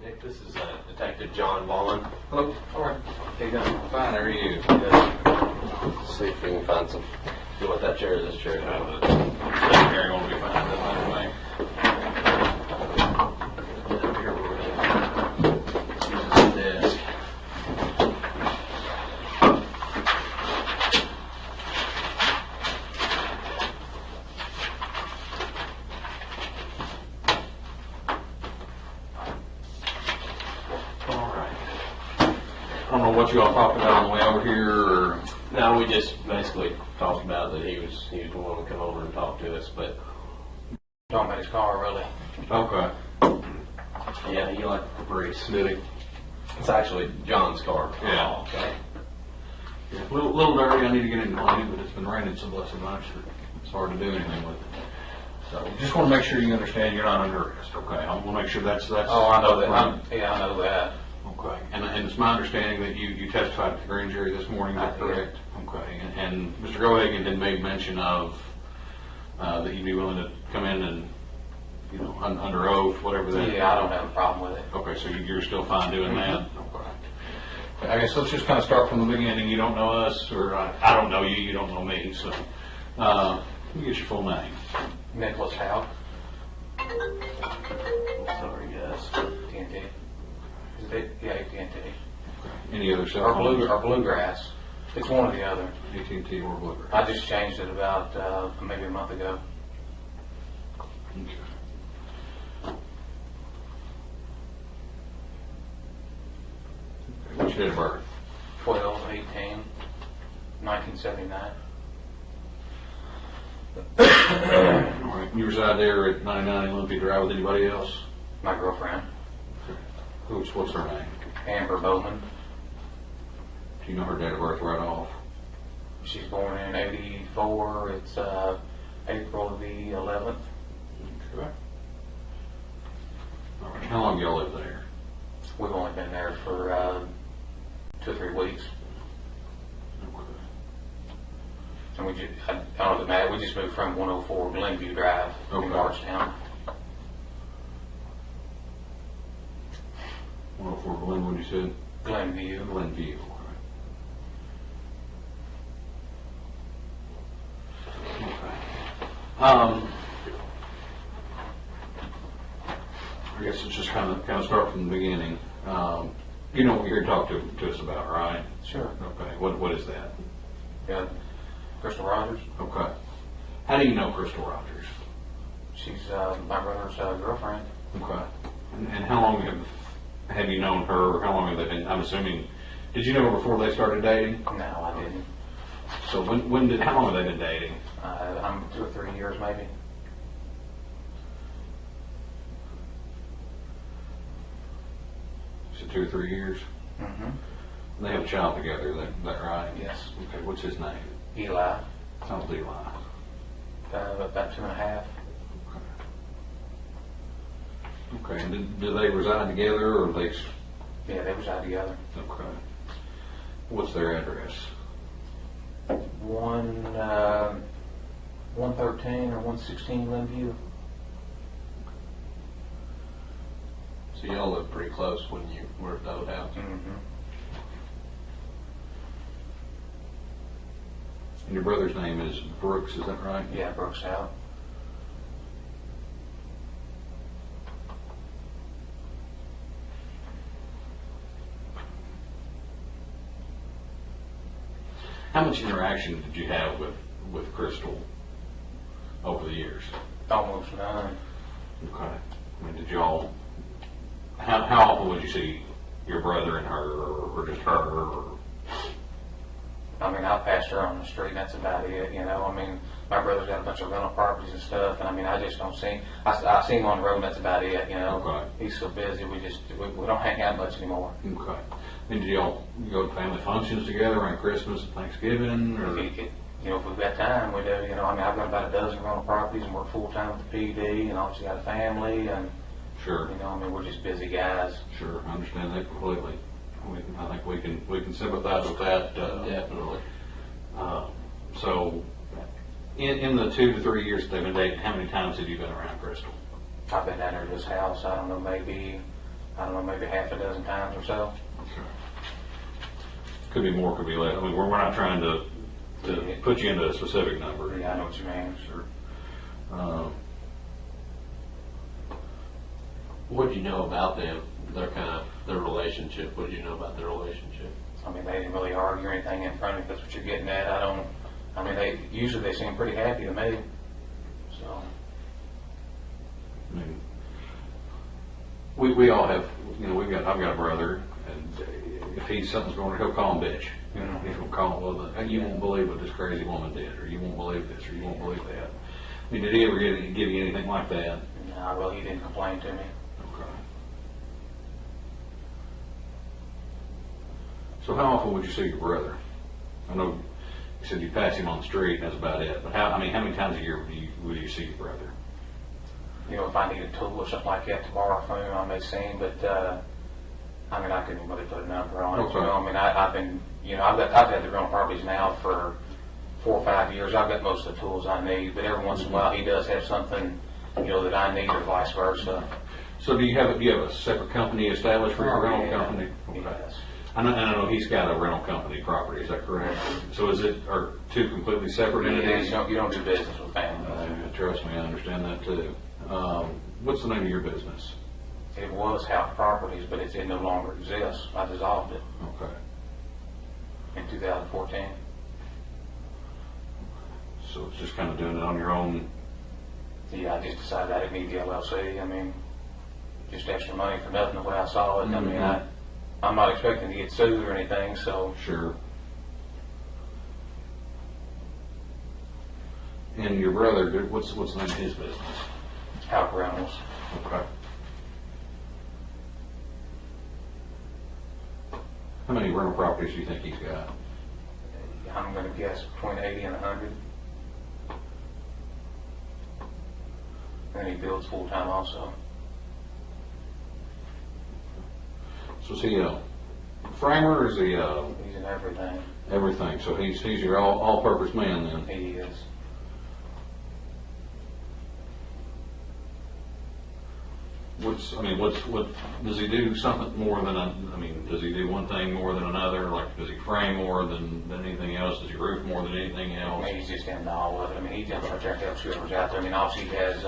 Nick, this is Detective John Ballard. Hello. All right. How you doing? Fine. How are you? Good. See if we can find some. You want that chair or this chair? Secretary won't be fine. Anyway. Here we're going to use this desk. I don't know what you all talked about on the way over here, or No, we just basically talked about that he was wanting to come over and talk to us, but Talking about his car, really. okay. yeah, he liked the Caprice. Did he? It's actually John's car. Yeah. Okay. Yeah. Little dirty. I need to get it cleaned, but it's been raining so blessed much that it's hard to do anything with it. So just want to make sure you understand you're not under arrest. Okay. I want to make sure that's. Oh, I know that. I know that. Okay. And it's my understanding that you testified at the grand jury this morning. Is that correct? Okay. And Mr. Gohagan had made mention of that you'd be willing to come in and, under oath, whatever that. Yeah, I don't have a problem with it. Okay, so you're still fine doing that? Okay. I guess let's just kind of start from the beginning. You don't know us, or I don't know you, you don't know me, so let me get your full name. Nicholas Houck, Sorry, guys. TNT. Is it? Yeah, TNT. Any other cell Or phones? Bluegrass. It's one or the other. AT&T or Bluegrass? I just changed it about maybe a month ago. Okay. What's your date of birth? 12/18/1979. All right. You reside there at 99 Olympia Drive with anybody else? My girlfriend, What's her name? Amber Bowman. Do you know her date of birth right off? She's born in '84. It's April the 11th. Okay. All right. How long y'all live there? We've only been there for 2 or 3 weeks. Okay. And I don't know if it matters, we just moved from 104 Glenview Drive Okay. in Bardstown. 104 Glenwood, you said? Glenview. Glenview. Okay. I guess let's just kind of start from the beginning. You know what you're here to talk to us about, right? Sure. Okay. What is that? Yeah. Crystal Rogers. Okay. How do you know Crystal Rogers? She's my brother's girlfriend. Okay. And how long have you known her? Or how long have they been? I'm assuming. Did you know her before they started dating? No, I didn't. So how long have they been dating? I'm 2 or 3 years maybe. So 2 or 3 years? Mm-hmm. They have a child together, is that right? Yes. Okay, what's his name? Eli. How's Eli? About 2.5. Okay, and do they reside together, or they? Yeah, they reside together. Okay. What's their address? 113 or 116 Glenview. So y'all lived pretty close when you were at the old house. Mm-hmm. And your brother's name is Brooks, is that right? Yeah, Brooks out. How much interaction did you have with Crystal over the years? Almost none. Okay. I mean, did y'all? How often would you see your brother and her, or just her? Or? I mean, I passed her on the street, and that's about it, I mean, my brother's got a bunch of rental properties and stuff, and I mean, I just don't see him. I see him on the road, and that's about it, Okay. He's so busy, we don't hang out much anymore. Okay. And did y'all go to family functions together around Christmas and Thanksgiving? Or? If we've got time, we do, I mean, I've got about a dozen rental properties and work full-time with the PD, and obviously got a family, and, Sure. I mean, we're just busy guys. Sure, I understand that completely. I think we can sympathize with that. Definitely. So, in the 2 to 3 years they've been dating, how many times have you been around Crystal? I've been down there to his house, I don't know, maybe I don't know, maybe half a dozen times or so. Could be more, could be less. I mean, we're not trying to put you into a specific number. Yeah, I know what you mean. Sure. What did you know about them? Their relationship. What did you know about their relationship? I mean, they didn't really argue or anything in front of me, if that's what you're getting at. I mean, they seem pretty happy to me, so. I mean, we all have, you know, I've got a brother, and if something's going on, he'll call him bitch. You know, he's gonna call him, well, you won't believe what this crazy woman did, or you won't believe this, or you won't believe that. I mean, did he ever give you anything like that? No, well, he didn't complain to me. Okay. So how often would you see your brother? I know you said you pass him on the street, and that's about it, but how many times a year would you see your brother? You know, if I need a tool or something like that to borrow from him, I may see him, but, I mean, I couldn't really put a number on it. Okay. You know, I mean, I've been, you know, I've had the rental properties now for 4 or 5 years. I've got most of the tools I need, but every once in a while he does have something, you know, that I need or vice versa. So do you have a separate company established for your rental company? Okay. Yes. I know he's got a rental company property, is that correct? So are two completely separate entities? You don't do business with families. Trust me, I understand that too. What's the name of your business? It was Houck Properties, but it no longer exists. I dissolved it Okay. in 2014. So it's just kind of doing it on your own? Yeah, I just decided I didn't need the LLC. I mean, just extra money for nothing the way I saw it. I mean, I'm not expecting to get sued or anything, so. Sure. And your brother, what's the name of his business? Houck Rentals. Okay. How many rental properties do you think he's got? I'm going to guess between 80 and 100. And he builds full time also. So is he a framer or is he He's in everything. everything? So he's your all-purpose man then? He is. What does he do something more than does he do one thing more than another? Like, does he frame more than anything else? Does he roof more than anything I else? mean, he's just into all of it. I mean, he jumps right there and helps whoever's out there. I mean, obviously he has,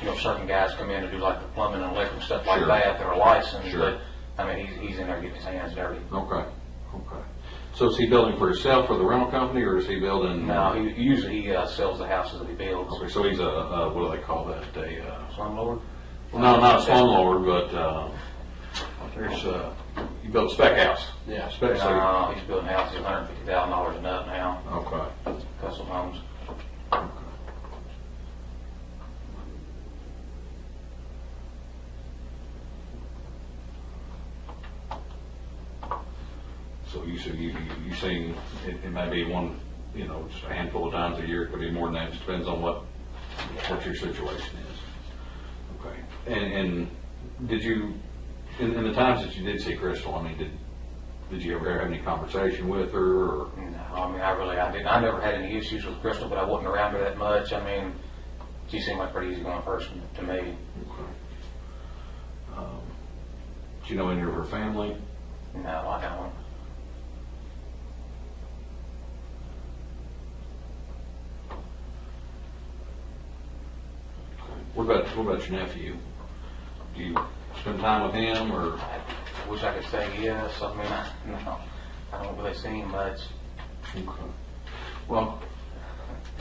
you know, certain guys come in and do like the plumbing and electric stuff like Sure. that. They're licensed, Sure. but I mean, he's in there getting his hands dirty. Okay. So is he building for himself for the rental company, or is he building? No, he sells the houses that he builds. Okay, so he's a what do they call that? Slumlord? No, not a slumlord, but there's you build a spec house. Yeah. Spec. No, he's building houses $150,000 and up now. Okay. Custom homes. So you seen it may be one, you know, just a handful of times a year. It could be more than that. It just depends on what your situation is. Okay. And did you in the times that you did see Crystal? I mean, did you ever have any conversation with her? Or? No, I mean, I didn't. I never had any issues with Crystal, but I wasn't around her that much. I mean, she seemed like a pretty easygoing person to me. Okay. Do you know any of her family? No, I don't. What about your nephew? Do you spend time with him, or? I wish I could say yes. I mean, no, I don't really see him much. Okay. Well,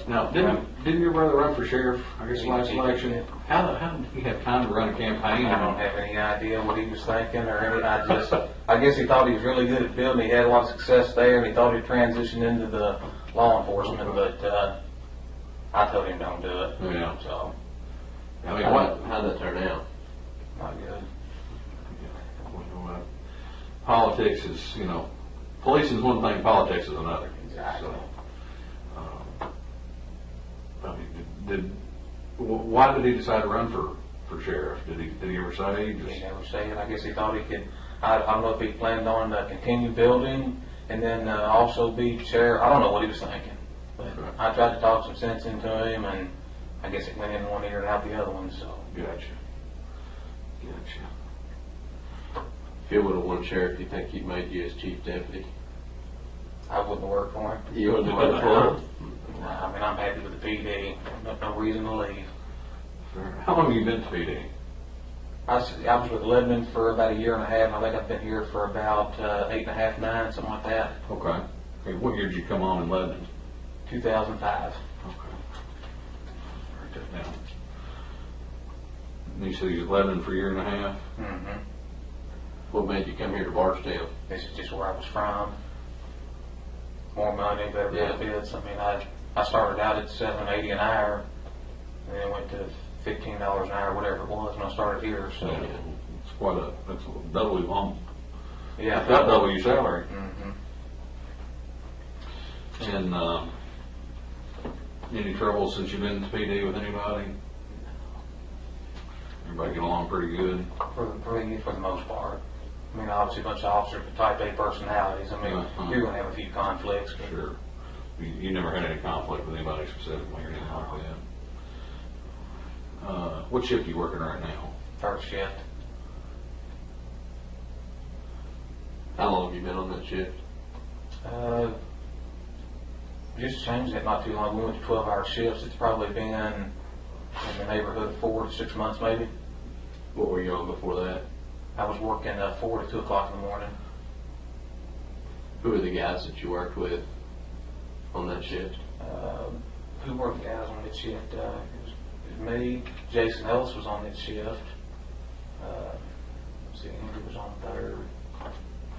now didn't your brother run for sheriff? I guess last election. How did he have time to run a campaign? I don't have any idea what he was thinking or anything. I guess he thought he was really good at building. He had a lot of success there, and he thought he'd transition into the law enforcement. But I told him don't do it. Yeah. So I mean, how'd that turn out? not good. Politics is, you know, policing is one thing, politics is another. Exactly. So, I mean, why did he decide to run for sheriff? Did he ever say? He never said it. I guess he thought he could. I don't know if he planned on continue building and then also be sheriff. I don't know what he was thinking. But Okay. I tried to talk some sense into him, and I guess it went in one ear and out the other one. So Gotcha. If you would have won sheriff, do you think he'd made you his chief deputy? I wouldn't work for him. You wouldn't have worked for him? Nah, I mean, I'm happy with the PD. No reason to leave. How long have you been to PD? I was with Lebanon for about a year and a half. I think I've been here for about 8.5, 9, something like that. Okay. Okay. What year did you come on in Lebanon? 2005. Okay. Write that down. And you said you was at Lebanon for a year and a half? Mm-hmm. What made you come here to Bardstown? This is just where I was from. More money, better benefits. I mean, I started out at $7.80 an hour, and then went to $15 an hour, whatever it was, when I started here. So Yeah. That's a double your bump. yeah, About double your salary. Mm-hmm. And any trouble since you've been to PD with anybody? Everybody get along pretty good? For the most part. I mean, obviously, a bunch of officers with type A personalities. I mean, you're going to have a few conflicts. But Sure. You never had any conflict with anybody specifically or anything like that? What shift are you working right now? First shift. How long have you been on that shift? Just changed it not too long. We went to 12-hour shifts. It's probably been in the neighborhood of 4 to 6 months, maybe. What were you on before that? I was working 4 to 2 o'clock in the morning. Who were the guys that you worked with on that shift? Who were the guys on that shift? It was me. Jason Ellis was on that shift. Let's see, Andrew was on third.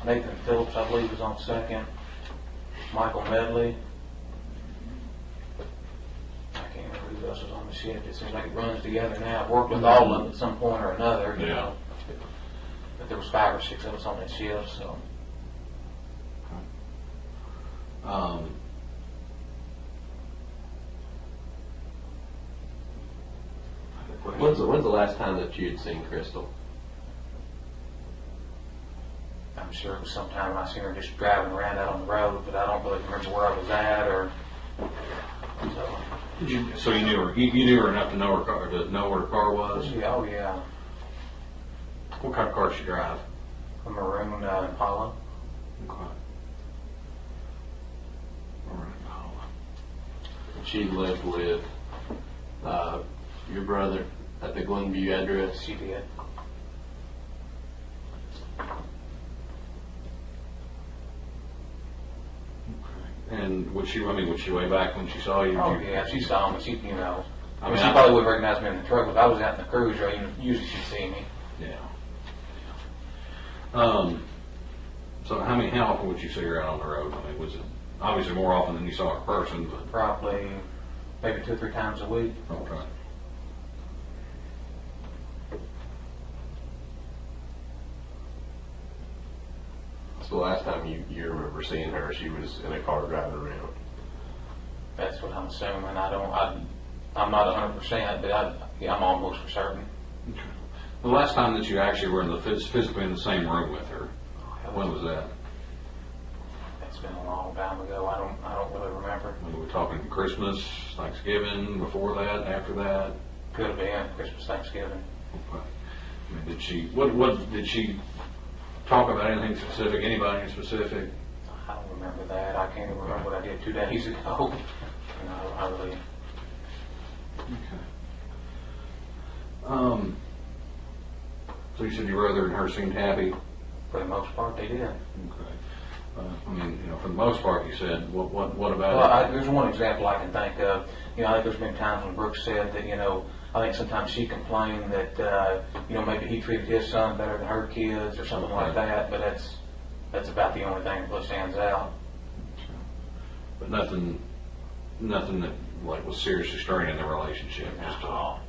Nathan Phillips, I believe, was on second. Michael Medley. I can't remember who else was on the shift. It seems like it runs together now. I've worked with all of them at some point or another. You know. But there was 5 or 6 of us on that shift, so. When's the last time that you had seen Crystal? I'm sure it was sometime when I seen her just driving around out on the road, but I don't really remember where I was at or. So. So you knew her. You knew her enough to know her car, to know where her car was. Yeah, oh yeah. What kind of car did she drive? A maroon Impala. Okay. Maroon Impala. She lived with your brother at the Glenview address. She did. And would she way back when she saw you? Oh yeah, she saw me. She, you know, I mean, she probably would recognize me in the truck, but if I was out in the cruiser, usually she'd see me. Yeah. So how often would you see her out on the road? I mean, was it obviously more often than you saw her in person, but Probably maybe 2 or 3 times a week. okay. So the last time you remember seeing her, she was in a car driving around. That's what I'm assuming. I'm not 100%, but I'm almost for certain. Okay. The last time that you actually were physically in the same room with her, when was that? It's been a long time ago. I don't really remember. Were we talking Christmas, Thanksgiving, before that, after that? Could have been Christmas, Thanksgiving. Okay. I mean, what did she talk about anything specific, anybody in specific? I don't remember that. I can't even remember what I did 2 days ago. No, I really. Okay. So you said your brother and her seemed happy? For the most part, they did. Okay. I mean, for the most part, you said, what about Well, there's one example I can think of. I think there's been times when Brooke said that, I think sometimes she complained that, maybe he treated his son better than her kids or something like that, but that's about the only thing that really stands out. But nothing that was seriously straining the relationship. Just all.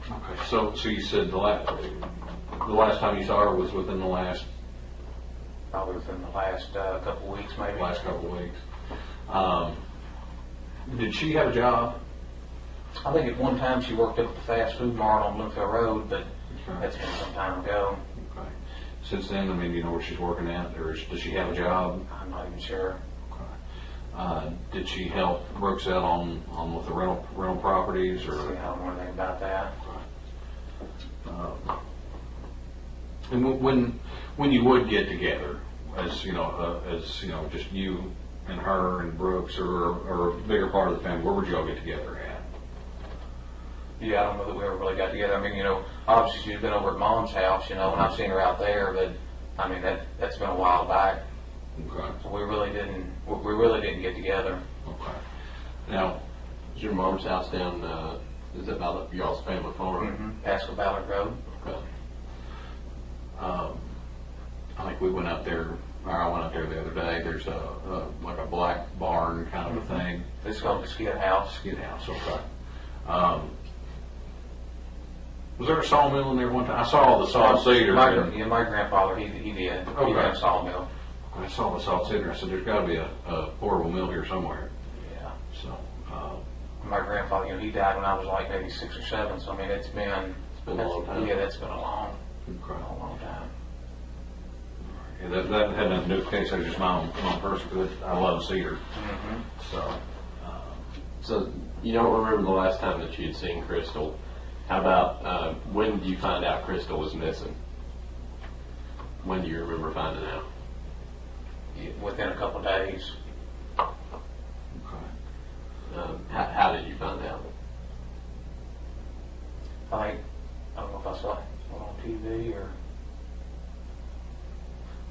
Okay, so you said the last time you saw her was within the last Probably within the last couple of weeks, maybe. couple of weeks. Did she have a job? I think at one time she worked up at the fast food mart on Bloomfield Road, but that's been some time ago. Okay. since then? I mean, do you know where she's working at, or does she have a job? I'm not even sure. Did she help Brooks out on with the rental properties, or? See, I don't know anything about that. And when you would get together, as you know, just you and her and Brooks, or a bigger part of the family, where would you all get together at? Yeah, I don't know that we ever really got together. I mean, obviously she's been over at Mom's house, and I've seen her out there, but I mean that's been a while back. Okay. So we really didn't get together. Okay. Now, Is your mom's house down, is it by y'all's family farm? Mm-hmm. Past the Ballard Road. Okay. I think we went up there, or I went up there the other day. There's like a black barn kind of a thing. It's called the Skid House. Skid house, okay. Was there a sawmill in there one time? I saw the sawed cedar. My grandfather, he did. Okay. He ran a sawmill. I saw the sawed cedar. I said, there's got to be a portable mill here somewhere. Yeah. So, My grandfather, he died when I was like maybe 6 or 7. So I mean, it's been a long time. Yeah, that's been a long time. Yeah, that had nothing to do with the case. That's just my own personal good. I love cedar. Mm-hmm. So you don't remember the last time that you had seen Crystal. How about when did you find out Crystal was missing? When do you remember finding out? Within a couple of days. Okay. How did you find out? I don't know if I saw it on TV or.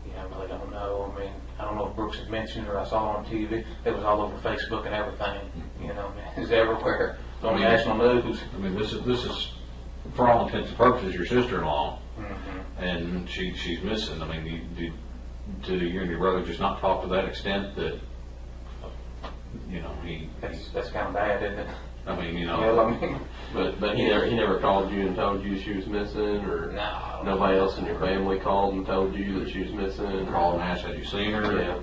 Yeah, I really don't know. I mean, I don't know if Brooks had mentioned it or I saw it on TV. It was all over Facebook and everything. It's everywhere. It's on national news. I mean, this is for all intents and purposes your sister-in-law, Mm-hmm. and she's missing. I mean, do you and your brother just not talk to that extent that he? That's kind of bad, isn't it? I mean, Yeah, I mean, But he never called you and told you she was missing, or no. nobody else in your family called and told you that she was missing. Called and asked, had you seen her?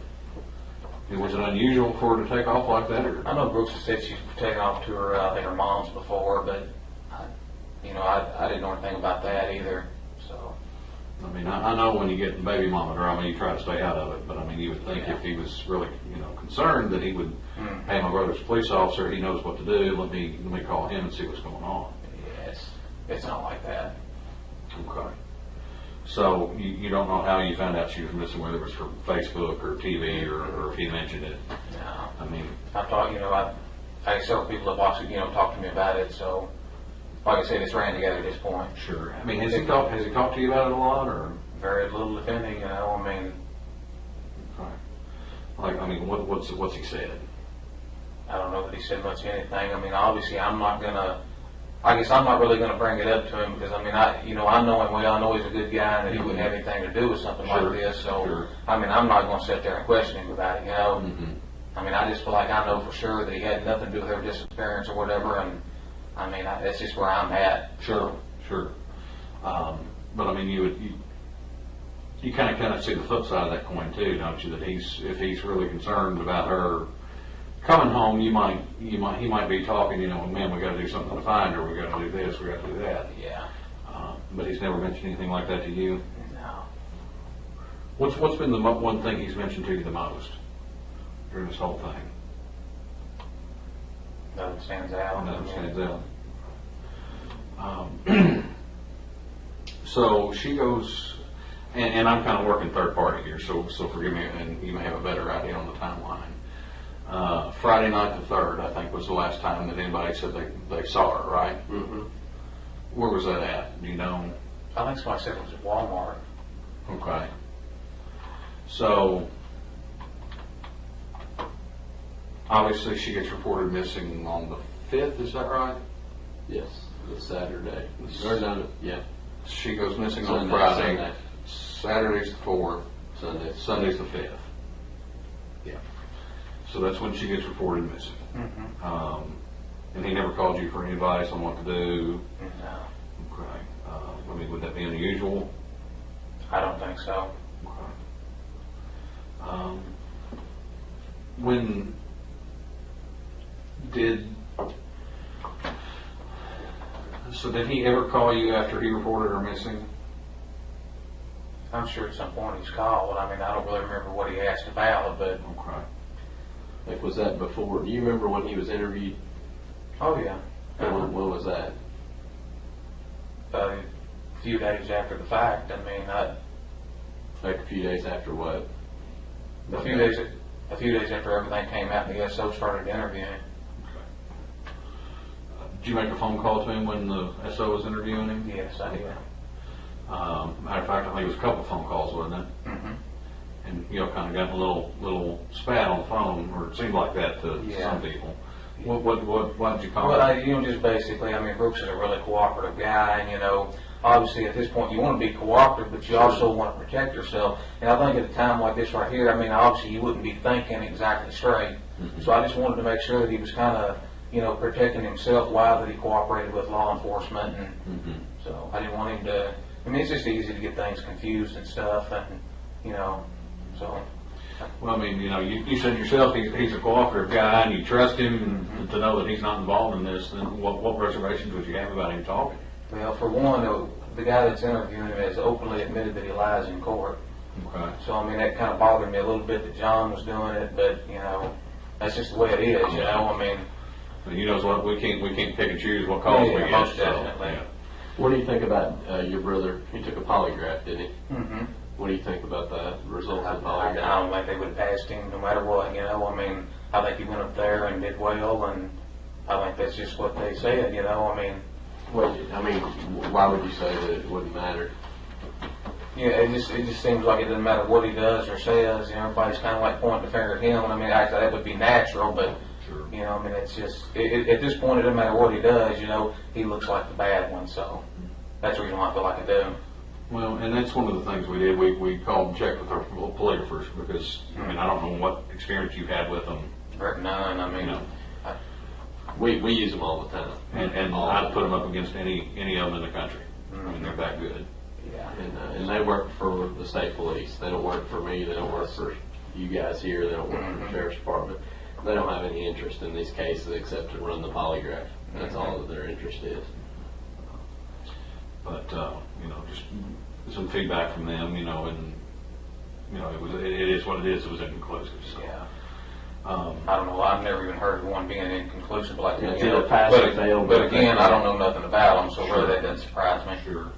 Yeah. Was it unusual for her to take off like that, or? I know Brooks has said she's taken off to her, I think her mom's before, but I didn't know anything about that either. So. I mean, I know when you get in baby mama drama, you try to stay out of it, but I mean, you would think if he was really, concerned that he would, hey, my brother's a police officer, he knows what to do, let me call him and see what's going on. Yeah, it's not like that. Okay. So you don't know how you found out she was missing, whether it was from Facebook or TV or if he mentioned it? No. I mean, I thought, I had several people that watched it, talked to me about it, so, like I said, it's ran together at this point. sure. I mean, has he talked to you about it a lot, or? Very little, if any, I mean, Okay. What's he said? I don't know that he said much of anything. I mean, obviously, I'm not really gonna bring it up to him because, I mean, I know him well. I know he's a good guy and that he wouldn't have anything to do with something Sure. like this. So, Sure. I mean, I'm not gonna sit there and question him about it, Mm-hmm. I mean, I just feel like I know for sure that he had nothing to do with her disappearance or whatever, and I mean, that's just where I'm at. Sure. But I mean, you kind of see the flip side of that coin too, don't you? That if he's really concerned about her coming home, he might be talking, man, we got to do something to find her. We got to do this. We got to do that. Yeah. But he's never mentioned anything like that to you. No. What's been the one thing he's mentioned to you the most during this whole thing? Nothing stands out. Nothing stands out. So she goes, and I'm kind of working third party here, so forgive me, and you may have a better idea on the timeline. Friday night the 3rd, I think, was the last time that anybody said they saw her, right? Mm-hmm. Where was that at? Do you know? I think somebody said it was at Walmart. Okay. So, obviously she gets reported missing on the 5th, is that right? Yes, the Saturday. Or no, yeah. She goes missing on Sunday, Friday. Sunday. Saturday's the 4th. Sunday's the 5th. Yeah. So that's when she gets reported missing. Mm-hmm. And he never called you for any advice on what to do? No. Okay. I mean, would that be unusual? I don't think so. Okay. When did he ever call you after he reported her missing? I'm sure at some point he's called. I mean, I don't really remember what he asked about, but Okay. Like, was that before? Do you remember when he was interviewed? oh yeah. When was that? A few days after the fact. I mean, Like a few days after what? a few days after everything came out, the SO started interviewing. Did you make a phone call to him when the SO was interviewing him? Yes, I did. Matter of fact, I think it was a couple of phone calls, wasn't it? Mm-hmm. And you know, kind of got a little spat on the phone, or it seemed like that to Yeah. some people. What did you call Well, it? just basically, I mean, Brooks is a really cooperative guy, and obviously at this point you want to be cooperative, but you also want to protect yourself. And I think at a time like this right here, I mean, obviously you wouldn't be thinking exactly straight. Mm-hmm. So I just wanted to make sure that he was kind of, protecting himself while that he cooperated with law enforcement, and Mm-hmm. so I didn't want him to. I mean, it's just easy to get things confused and stuff, and so. Well, I mean, you said yourself he's a cooperative guy, and you trust him to know that he's not involved in this. Then what reservations would you have about him talking? Well, for one, the guy that's interviewing him has openly admitted that he lies in court. Okay. So, I mean, that kind of bothered me a little bit that John was doing it, but, that's just the way it is, I mean. But you know what? We can't pick and choose what calls we Yeah, get. most so, definitely. yeah. What do you think about your brother? He took a polygraph, didn't he? Mm-hmm. What do you think about the results of the I polygraph? don't think they would have passed him no matter what, I mean, I think he went up there and did well, and I think that's just what they said, I mean. Why would you say that it wouldn't matter? Yeah, it just seems like it doesn't matter what he does or says, everybody's kind of like pointing the finger at him, and I mean, actually that would be natural, but, Sure. I mean, it's just, at this point, it doesn't matter what he does, he looks like the bad one, so that's the reason why I feel like I do. Well, and that's one of the things we did. We called and checked with our polygraphers because, I mean, I don't know what experience you've had with them. None, I mean, We use them all the time. And All I'd the put them time. up against any of them in the country. I mean, they're that good. yeah. And they work for the state police. They don't work for me. They don't work for you guys here. They don't work for the sheriff's department. They don't have any interest in these cases except to run the polygraph. That's all that their interest is. But just some feedback from them, and it is what it is. It was inconclusive. So. Yeah. I don't know. I've never even heard of one being inconclusive like that. It's either pass or fail. But again, I don't know nothing about them, so really that doesn't surprise me. Sure.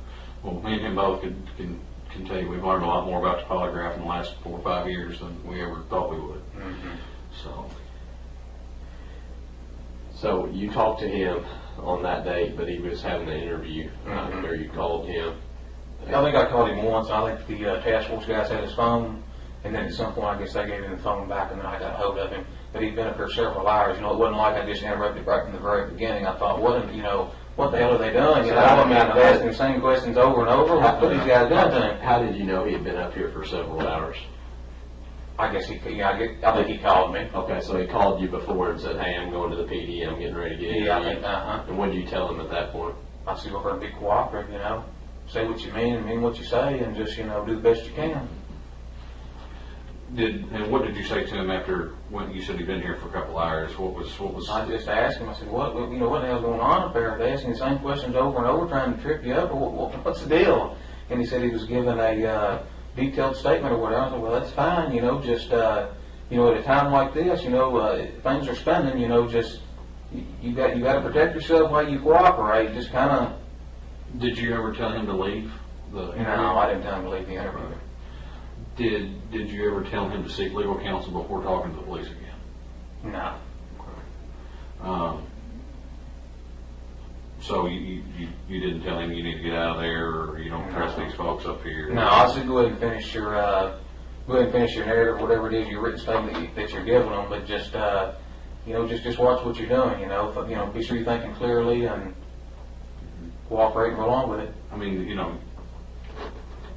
Well, me and him both can tell you we've learned a lot more about the polygraph in the last 4 or 5 years than we ever thought we would. Mm-hmm. So you talked to him on that date, but he was having an interview, or you called him. I think I called him once. I think the task force guys had his phone, and then at some point I guess they gave him the phone back, and then I got a hold of him. But he'd been up here several hours. It wasn't like I just interrupted right from the very beginning. I thought, what the hell are they doing? I mean, I've asked him the same questions over and over. What are these guys doing to him? How did you know he had been up here for several hours? I guess I think he called me. Okay, so he called you before and said, "Hey, I'm going to the PD. I'm getting ready to get Yeah, I interviewed." think, And what did you tell him at that point? I said, we're going to be cooperative, Say what you mean and mean what you say, and just, do the best you can. And what did you say to him after when you said he'd been here for a couple hours? What was? I just asked him, I said, what the hell's going on up there? Are they asking the same questions over and over, trying to trip you up, or what's the deal? And he said he was given a detailed statement or whatever. I said, well, that's fine, just, at a time like this, things are spinning, just, you got to protect yourself while you cooperate, just kind of. Did you ever tell him to leave the interview? No, I didn't tell him to leave the interview. Did you ever tell him to seek legal counsel before talking to the police again? No. So you didn't tell him you need to get out of there, or you don't trust these folks up here? No, I said go ahead and finish your narrative, whatever it is, your written statement that you're giving them, but just just watch what you're doing. Be sure you're thinking clearly and cooperating along with it. I mean,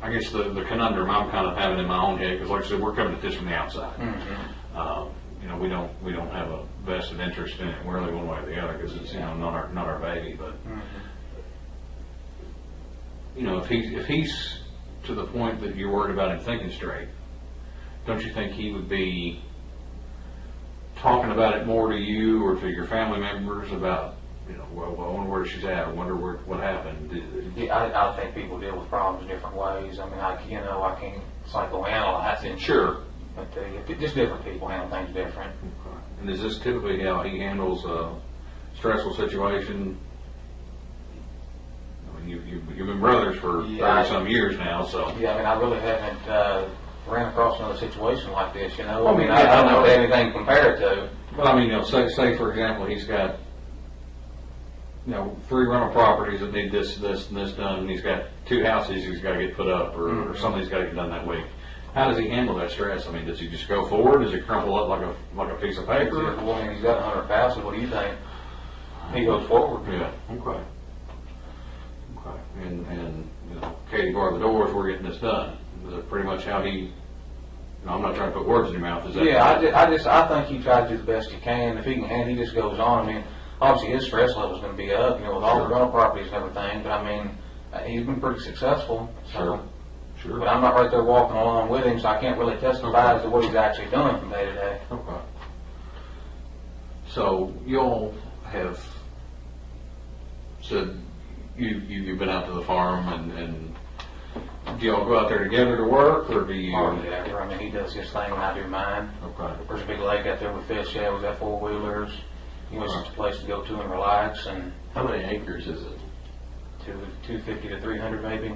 I guess the conundrum I'm kind of having in my own head, because like I said, we're coming at this from the outside. Mm-hmm. We don't have a vested interest in it really one way or the other, because it's not our baby. But if he's to the point that you're worried about him thinking straight, don't you think he would be talking about it more to you or to your family members about you know, well, I wonder where she's at, I wonder what happened. Yeah, I think people deal with problems different ways. I mean, I can't psychoanalyze it. Sure. But just different people handle things different. Okay. And is this typically how he handles a stressful situation? I mean, you've been brothers for 30-some years now, so. Yeah, I mean, I really haven't ran across another situation like this, you know? Well, I mean, I don't know anything to compare it to. Well, I mean, you know, say for example, he's got, you know, 3 rental properties that need this, and this done, and he's got 2 houses he's got to get put up, or something's got to get done that week. How does he handle that stress? I mean, does he just go forward? Does he crumple up like a piece of paper? Well, I mean, he's got 100,000. What do you think? He goes forward. Yeah. Okay. Okay. And you know, Katie, bar the doors. We're getting this done. Is that pretty much how he? You know, I'm not trying to put words in your mouth. Is that? Yeah, I think he tries to do the best he can. If he can handle, he just goes on. I mean, obviously his stress level's going to be up, you know, with all the rental properties and everything. But I mean, he's been pretty successful. So. Sure. But I'm not right there walking along with him, so I can't really testify as to what he's actually doing from day to day. Okay. So y'all have said you've been out to the farm and do y'all go out there together to work, or do you? Hardly ever. I mean, he does his thing and I do mine. Okay. There's a big lake out there with fish. Yeah, we got 4-wheelers. You know, it's just a place to go to and relax. And How many acres is it? 250 to 300 maybe.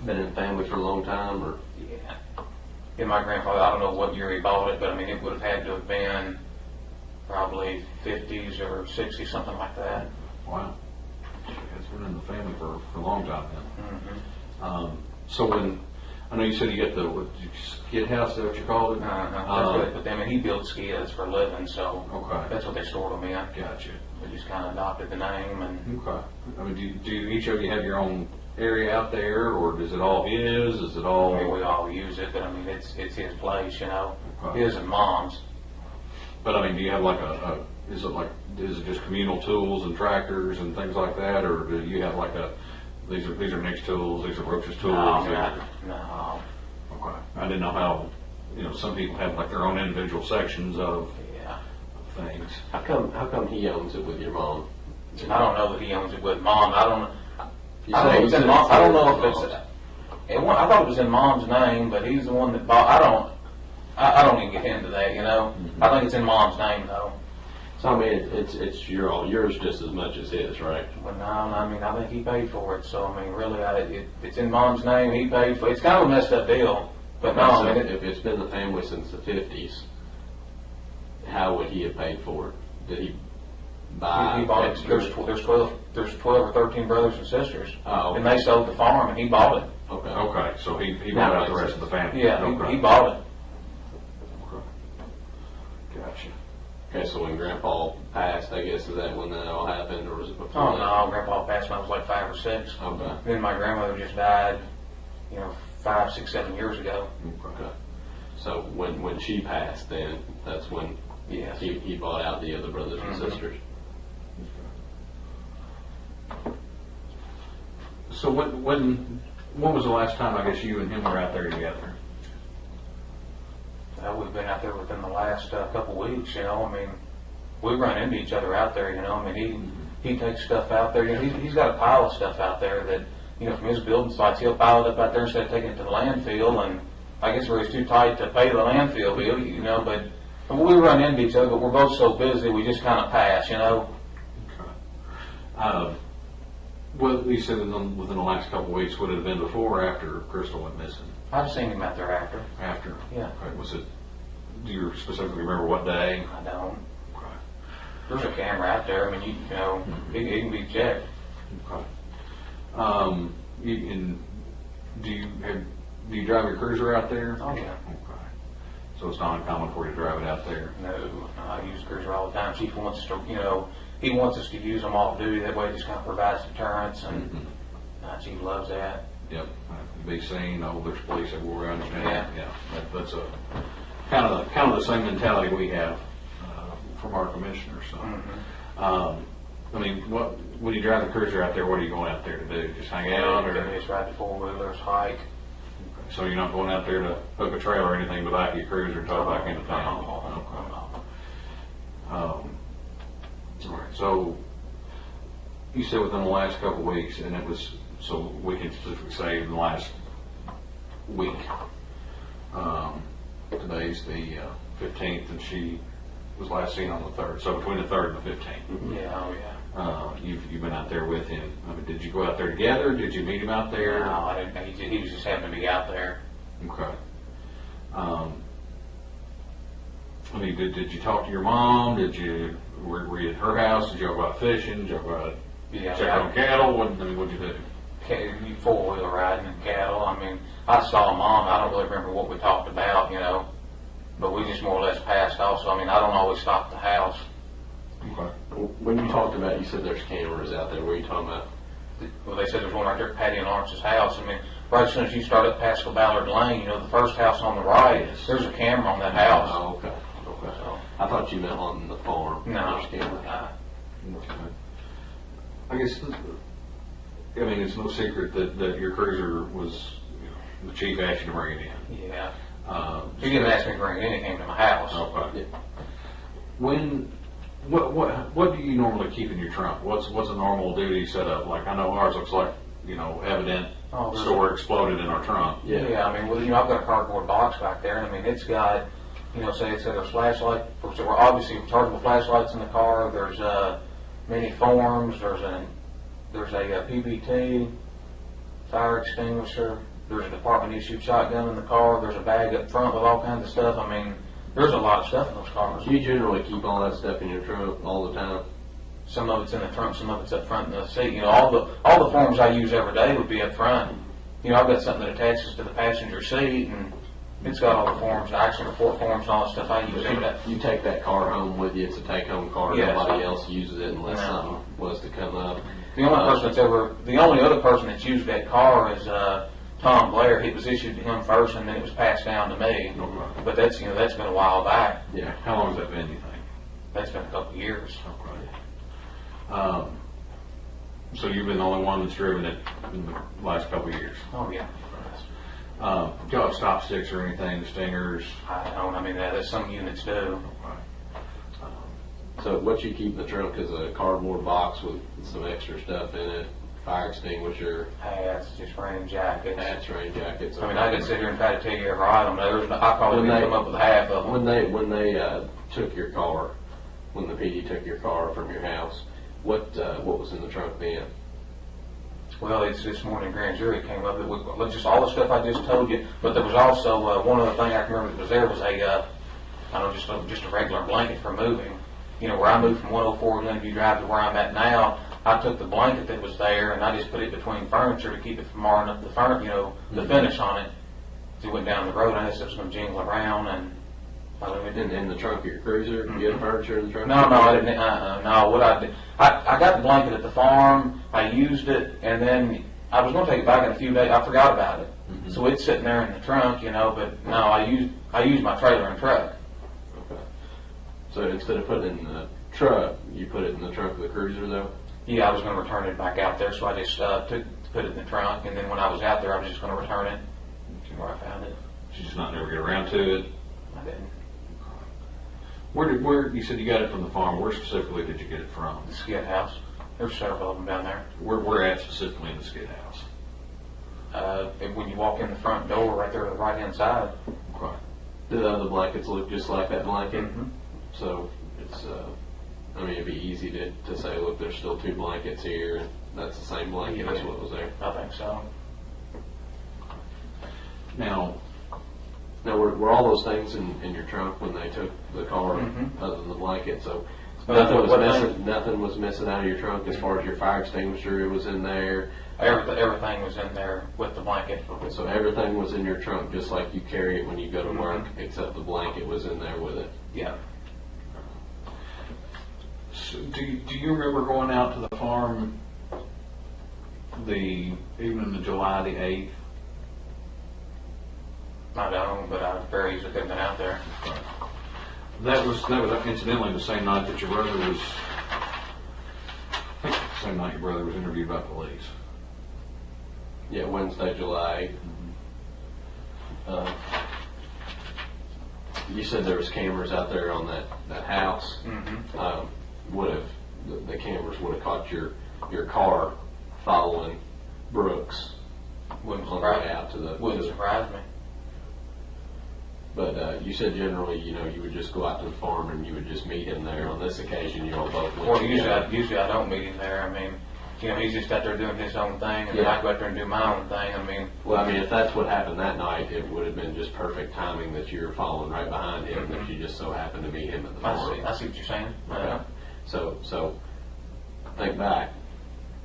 Been in the family for a long time, or? Yeah. Yeah, my grandfather, I don't know what year he bought it, but I mean, it would have had to have been probably 50s or 60s, something like that. Wow. It's been in the family for a long time then. Mm-hmm. So when, I know you said you got the skid house, is that what you called it? That's what they put them in. He built skids for a living, so Okay. that's what they stored them in. Gotcha. We just kind of adopted the name and. Okay. I mean, do each of you have your own area out there, or is it all his? Is it all? I mean, we all use it, but I mean, it's his place, you know. Okay. His and Mom's. But I mean, do you have like is it just communal tools and tractors and things like that, or do you have like these are Nick's tools, these are Roach's tools? No. Okay. I didn't know how, you know, some people have like their own individual sections of Yeah. things. How come he owns it with your mom? I don't know that he owns it with Mom. I don't You know say if it's he in Mom. I don't know said if it's. I thought it was in Mom's name, but he's the one that bought. I don't even get into that, you know. I think it's in Mom's name though. So I mean, it's yours just as much as his, right? But no, I mean, I think he paid for it. So I mean, really, it's in Mom's name. He paid for it. It's kind of a messed up deal. But no, So I mean, if it's been the family since the 50s, how would he have paid for it? Did he buy? he bought it. There's 12 or 13 brothers and sisters, Oh, okay. and they sold the farm, and he bought it. Okay. Okay, so he bought out the rest of the family. Yeah, Okay. he bought it. Okay. Gotcha. Okay, so when Grandpa passed, I guess, is that when that all happened, or was it before Oh that? no, Grandpa passed when I was like 5 or 6. Okay. Then my grandmother just died, 5, 6, 7 years ago. Okay. So when she passed, then that's when Yes. he bought out the other brothers and Mhm. sisters. So when was the last time, I guess, you and him were out there together? We've been out there within the last couple weeks, I mean, we run into each other out there, I mean, he takes stuff out there, he's got a pile of stuff out there that, from his building sites, he'll pile it up out there instead of taking it to the landfill, and I guess where he's too tight to pay the landfill bill, but we run into each other, but we're both so busy, we just kind of pass, Okay. Well, you said within the last couple of weeks, would it have been before or after Crystal went missing? I've seen him out there after. After? Yeah. Okay. Was it, do you specifically remember what day? I don't. Okay. There's a camera out there, I mean, it can be checked. Okay. Do you drive your cruiser out there? Oh, yeah. Okay. So it's not uncommon for you to drive it out there? No, I use cruiser all the time. Chief wants us to, he wants us to use them off duty. That way it just kind of provides deterrence, and Chief loves that. Yep. Be seen. Oh, there's police everywhere. I understand. Yeah. Yeah. That's a kind of the same mentality we have from our commissioner. So, I mean, when you drive the cruiser out there, what are you going out there to do? Just hang out, or Just ride the 4-wheelers, hike. so you're not going out there to hook a trailer or anything but back your cruiser and tow it back into town? No. All right. So You said within the last couple of weeks, and it was, so we can specifically say in the last week. Today's the 15th, and she was last seen on the 3rd, so between the 3rd and the 15th. Yeah, oh yeah. You've been out there with him. I mean, did you go out there together? Did you meet him out there? No, I didn't. He was just happened to be out there. Okay. I mean, did you talk to your mom? Were you at her house? Did you go out fishing? Did you go out check on cattle? What'd you do? 4-wheeler riding and cattle. I mean, I saw Mom. I don't really remember what we talked about, but we just more or less passed off. So I mean, I don't always stop at the house. Okay. When you talked about, you said there's cameras out there. What are you talking about? Well, they said there's one right there at Patty and Lawrence's house. I mean, right as soon as you start up past the Ballard Lane, the first house on the right, there's a camera on that house. Oh, okay. Okay. So, I thought you meant on the farm. no, There's cameras. Okay. I guess, I mean, it's no secret that your cruiser was, the chief asked you to bring it in. yeah. He didn't ask me to bring it in. He came to my house. Okay. What do you normally keep in your trunk? What's a normal duty setup? Like, I know ours looks like, evident store exploded in our trunk. Yeah, I mean, well, I've got a cardboard box back there, and I mean, it's got, say it's got a flashlight. So we're obviously chargeable flashlights in the car. There's many forms. There's a PBT, fire extinguisher. There's a department issued shotgun in the car. There's a bag up front with all kinds of stuff. I mean, there's a lot of stuff in those cars. Do you generally keep all that stuff in your trunk all the time? Some of it's in the trunk, some of it's up front in the seat. All the forms I use every day would be up front. I've got something that attaches to the passenger seat, and it's got all the forms, the accident report forms, and all that stuff I use every day. You take that car home with you. It's a take-home car. Yes. Nobody else uses it unless something was to come up. The only other person that's used that car is Tom Blair. It was issued to him first, and then it was passed down to me. Okay. But that's been a while back. Yeah. How long has that been, you think? That's been a couple of years. Okay. So you've been the only one that's driven it in the last couple of years? Oh yeah. Do you have stop sticks or anything, stingers? I don't. I mean, that's some units do. So what you keep in the trunk is a cardboard box with some extra stuff in it, fire extinguisher, Hats, just rain jackets. hats, rain jackets. I mean, I could sit here and try to tell you every item. I probably didn't come up with half of them. When they took your car, when the PD took your car from your house, what was in the trunk then? Well, it's this morning grand jury came up with just all the stuff I just told you. But there was also one other thing I can remember that was there was just a regular blanket for moving. Where I moved from 104 Glenview Drive to where I'm at now, I took the blanket that was there and I just put it between furniture to keep it from marring up the finish on it. As it went down the road, I knew it was going to jingle around and. In the trunk of your cruiser? You had furniture in the trunk? No, I didn't. No, what I did, I got the blanket at the farm. I used it, and then I was going to take it back in a few days. I forgot about it, so it's sitting there in the trunk, But no, I used my trailer and truck. Okay. So instead of putting it in the truck, you put it in the trunk of the cruiser, though? Yeah, I was going to return it back out there, so I just put it in the trunk, and then when I was out there, I was just going to return it to where I found it. Did you just not never get around to it? I didn't. Where you said you got it from the farm? Where specifically did you get it from? The skid house. There's several of them down there. Where at specifically in the skid house? When you walk in the front door, right there on the right hand side. Okay. Do the other blankets look just like that blanket? Mm-hmm. So it's, it'd be easy to say, look, there's still 2 blankets here, and that's the same blanket, that's what was there. I think so. Now, were all those things in your trunk when they took the car, other than the blanket? So nothing was missing out of your trunk as far as your fire extinguisher. It was in there. Everything was in there with the blanket. Okay, so everything was in your trunk, just like you carry it when you go to work, except the blanket was in there with it. Yeah. So do you remember going out to the farm even the July the 8th? I don't, but I very easily could have been out there. That was incidentally the same night that your brother was. I think the same night your brother was interviewed by police. Yeah, Wednesday, July 8th. You said there was cameras out there on that house. Mm-hmm. The cameras would have caught your your car following Brooks Wouldn't on the way surprise, out to the. wouldn't surprise me. But you said generally, you would just go out to the farm and you would just meet him there. On this occasion, you all both went Well, together. usually I don't meet him there. I mean, he's just out there doing his own thing, and then I go out there and do my own thing. I mean, Well, I mean, if that's what happened that night, it would have been just perfect timing that you were following right behind him, that you just so happened to meet him at the farm. I see what you're saying. Okay. So think back.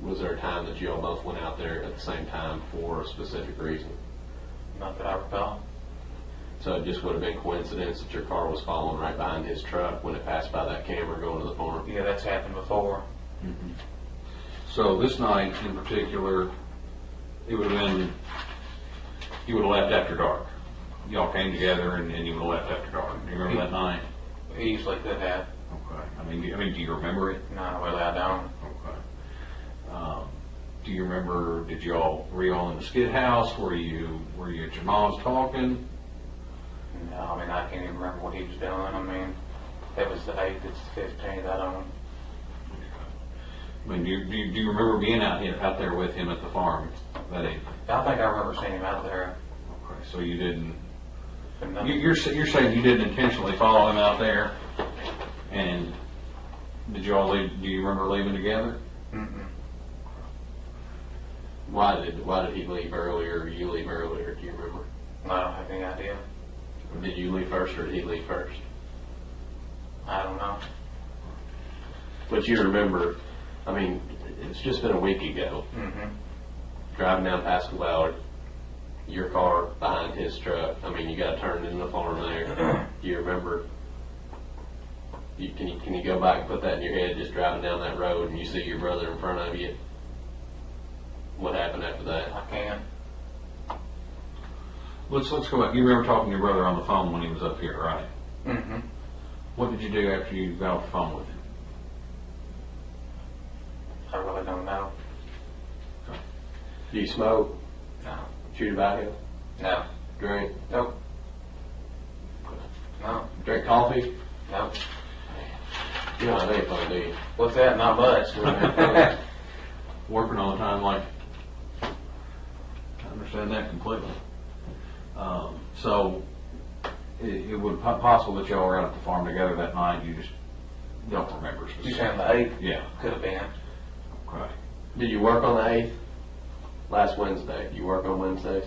Was there a time that you all both went out there at the same time for a specific reason? Not that I recall. So it just would have been coincidence that your car was following right behind his truck when it passed by that camera going to the farm? Yeah, that's happened before. So this night in particular, it would have been, you would have left after dark. Y'all came together and you would have left after dark. Do you remember that night? He usually could have. Okay. I mean, do you remember it? No, really, I don't. Okay. Do you remember, were you all in the skid house? Were you at your mom's talking? No, I mean, I can't even remember what he was doing. I mean, it was the 8th, it's the 15th, I don't. I mean, do you remember being out there with him at the farm that evening? I think I remember seeing him out there. Okay, so you didn't. But no- You're saying you didn't intentionally follow him out there, and did you all leave? Do you remember leaving together? Mm-mm. Why did he leave earlier or you leave earlier? Do you remember? I don't have any idea. Did you leave first or did he leave first? I don't know. But you remember, I mean, it's just been a week ago. Mm-hmm. Driving down past Ballard, your car behind his truck. I mean, you got turned in the farm there. Do you remember? Can you go back and put that in your head? Just driving down that road and you see your brother in front of you. What happened after that? I can't. Let's go back. You remember talking to your brother on the phone when he was up here, right? Mm-hmm. What did you do after you got off the phone with him? I really don't know. Do you smoke? No. Chew tobacco? No. Drink? Nope. No. Drink coffee? Nope. You don't have any fun, do you? What's that? Not much. Working all the time, like, I understand that completely. So it would be possible that y'all were out at the farm together that night. You just don't remember You specifically. saying the 8th? Yeah. Could have been. Okay. Did you work on the 8th? Last Wednesday. You work on Wednesdays?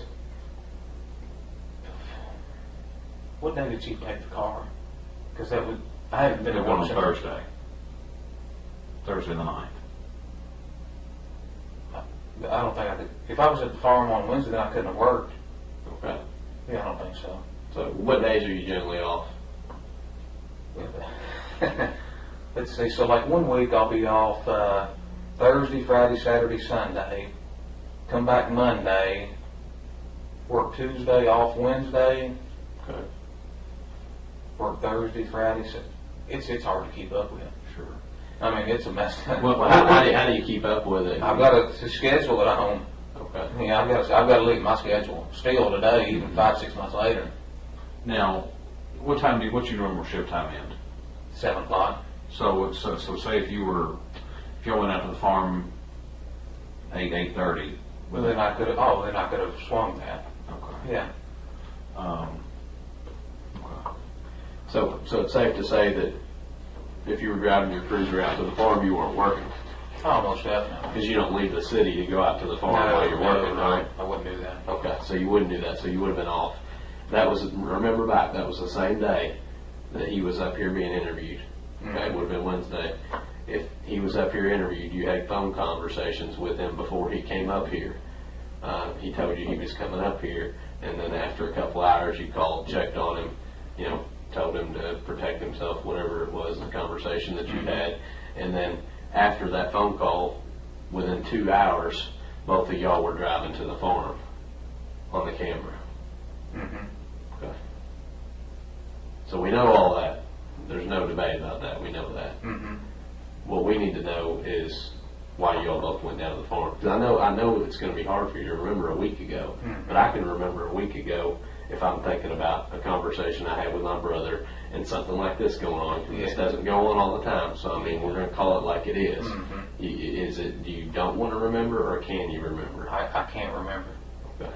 What day did she take the car? Because I haven't been It to went on work Thursday. Thursday the 9th. I don't think I could. If I was at the farm on Wednesday, then I couldn't have worked. Okay. Yeah, I don't think so. So what days are you generally off? Let's see. So like one week I'll be off Thursday, Friday, Saturday, Sunday. Come back Monday. Work Tuesday, off Wednesday. Okay. Work Thursday, Friday. So it's hard to keep up with. Sure. I mean, it's a mess. Well, How do you keep up with it? I've got to schedule it at home. Okay. Yeah, I've got to look at my schedule still today, even 5-6 months later. Now, what's your normal shift time end? 7 o'clock. So say if y'all went out to the farm 8:30. Well, then I could have swung that. Okay. Yeah. Okay. So it's safe to say that if you were driving your cruiser out to the farm, you weren't working. Almost definitely. Because you don't leave the city to go out to the farm while you're working, right? I wouldn't do that. Okay, so you wouldn't do that, so you would have been off. Remember back, that was the same day that he was up here being interviewed. Okay, it would have been Wednesday. If he was up here interviewed, you had phone conversations with him before he came up here. He told you he was coming up here, and then after a couple hours you called, checked on him, told him to protect himself, whatever it was, the conversation that you had. And then after that phone call, within 2 hours, both of y'all were driving to the farm on the camera. Mm-hmm. Okay. So we know all that. There's no debate about that. We know that. Mm-hmm. What we need to know is why y'all both went down to the farm. Because I know it's going to be hard for you to remember a week ago, but I can remember a week ago if I'm thinking about a conversation I had with my brother and something like this going on, 'cause this Yeah. doesn't go on all the time, so I mean, we're gonna call it like it is. Mhm. Is it, do you don't want to remember, or can you remember? I can't remember. Okay.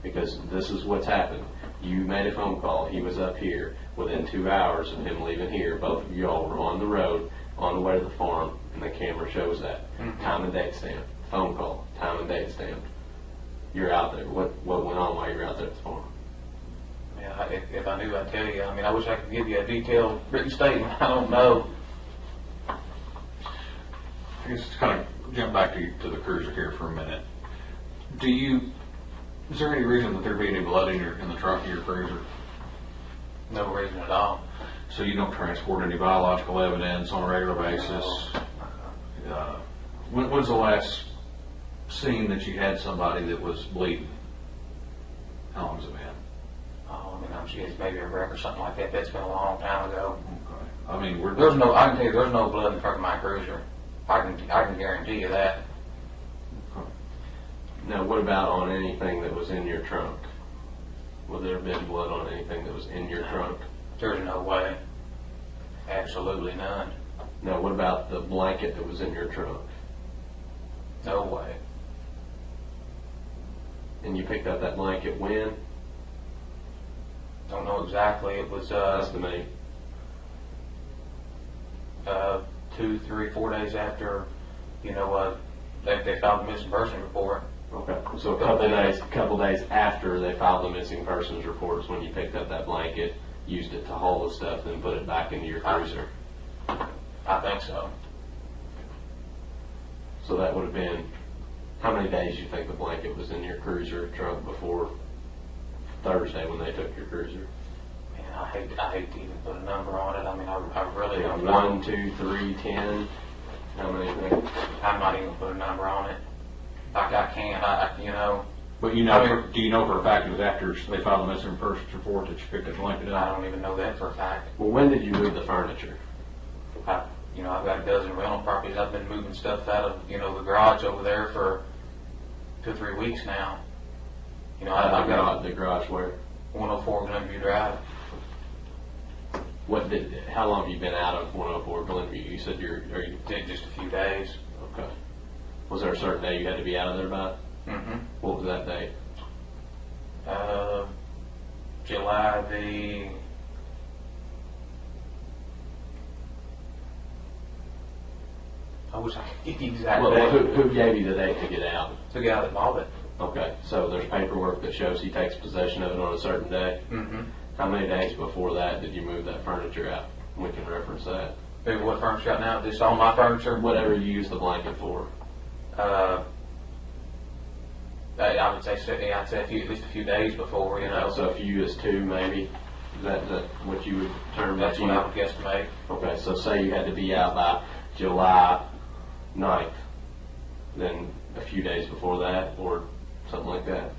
Because this is what's happened. You made a phone call, he was up here, within 2 hours of him leaving here, both of y'all were on the road, on the way to the farm, and the camera shows that. Time and date stamp, phone call, time and date stamped. You're out there. What went on while you were out there at the farm? Yeah, if I knew, I'd tell you. I mean, I wish I could give you a detailed written statement. I don't know. I guess let's kind of jump back to the cruiser here for a minute. Is there any reason that there be any blood in the trunk of your cruiser? No reason at all. So you don't transport any biological evidence on a regular basis? When's the last scene that you had somebody that was bleeding? How long has it been? Oh, I mean, I'm sure it's maybe a wreck or something like that. That's been a long time ago. Okay. I mean, I can tell you, there's no blood in front of my cruiser. I can guarantee you that. Now, what about on anything that was in your trunk? Would there have been blood on anything that was in your trunk? There's no way. Absolutely none. Now, what about the blanket that was in your trunk? No way. And you picked up that blanket when? Don't know exactly. It was Estimate. 2, 3, 4 days after, they filed the missing person report. Okay. So a couple days after they filed the missing persons report is when you picked up that blanket, used it to haul the stuff, then put it back into your cruiser. I think so. So that would have been, how many days you think the blanket was in your cruiser trunk before Thursday when they took your cruiser? Man, I hate to even put a number on it. I mean, I really don't know. 1, 2, 3, 10. How many things? I'm not even put a number on it. I can't. But do you know for a fact it was after they filed the missing persons report that you picked that blanket I up? don't even know that for a fact. Well, when did you move the furniture? I've got a dozen rental properties. I've been moving stuff out of, the garage over there for 2 or 3 weeks now. I've got the garage where? 104 Glenview Drive. How long have you been out of 104 Glenview? You said Did just a few days. okay. Was there a certain day you had to be out of there by? Mm-hmm. What was that date? July the... I wish I could get the exact Well, date. who gave you the date to get out? The guy that bought it. Okay, so there's paperwork that shows he takes possession of it on a certain day. Mm-hmm. How many days before that did you move that furniture out? We can reference that. Maybe what furniture got now? Just all my furniture? Whatever you use the blanket for. I would say, I'd say at least a few days before, So if you use 2, maybe, is that what you would term that? That's what I would guesstimate. Okay, so say you had to be out by July 9th, then a few days before that, or something like that.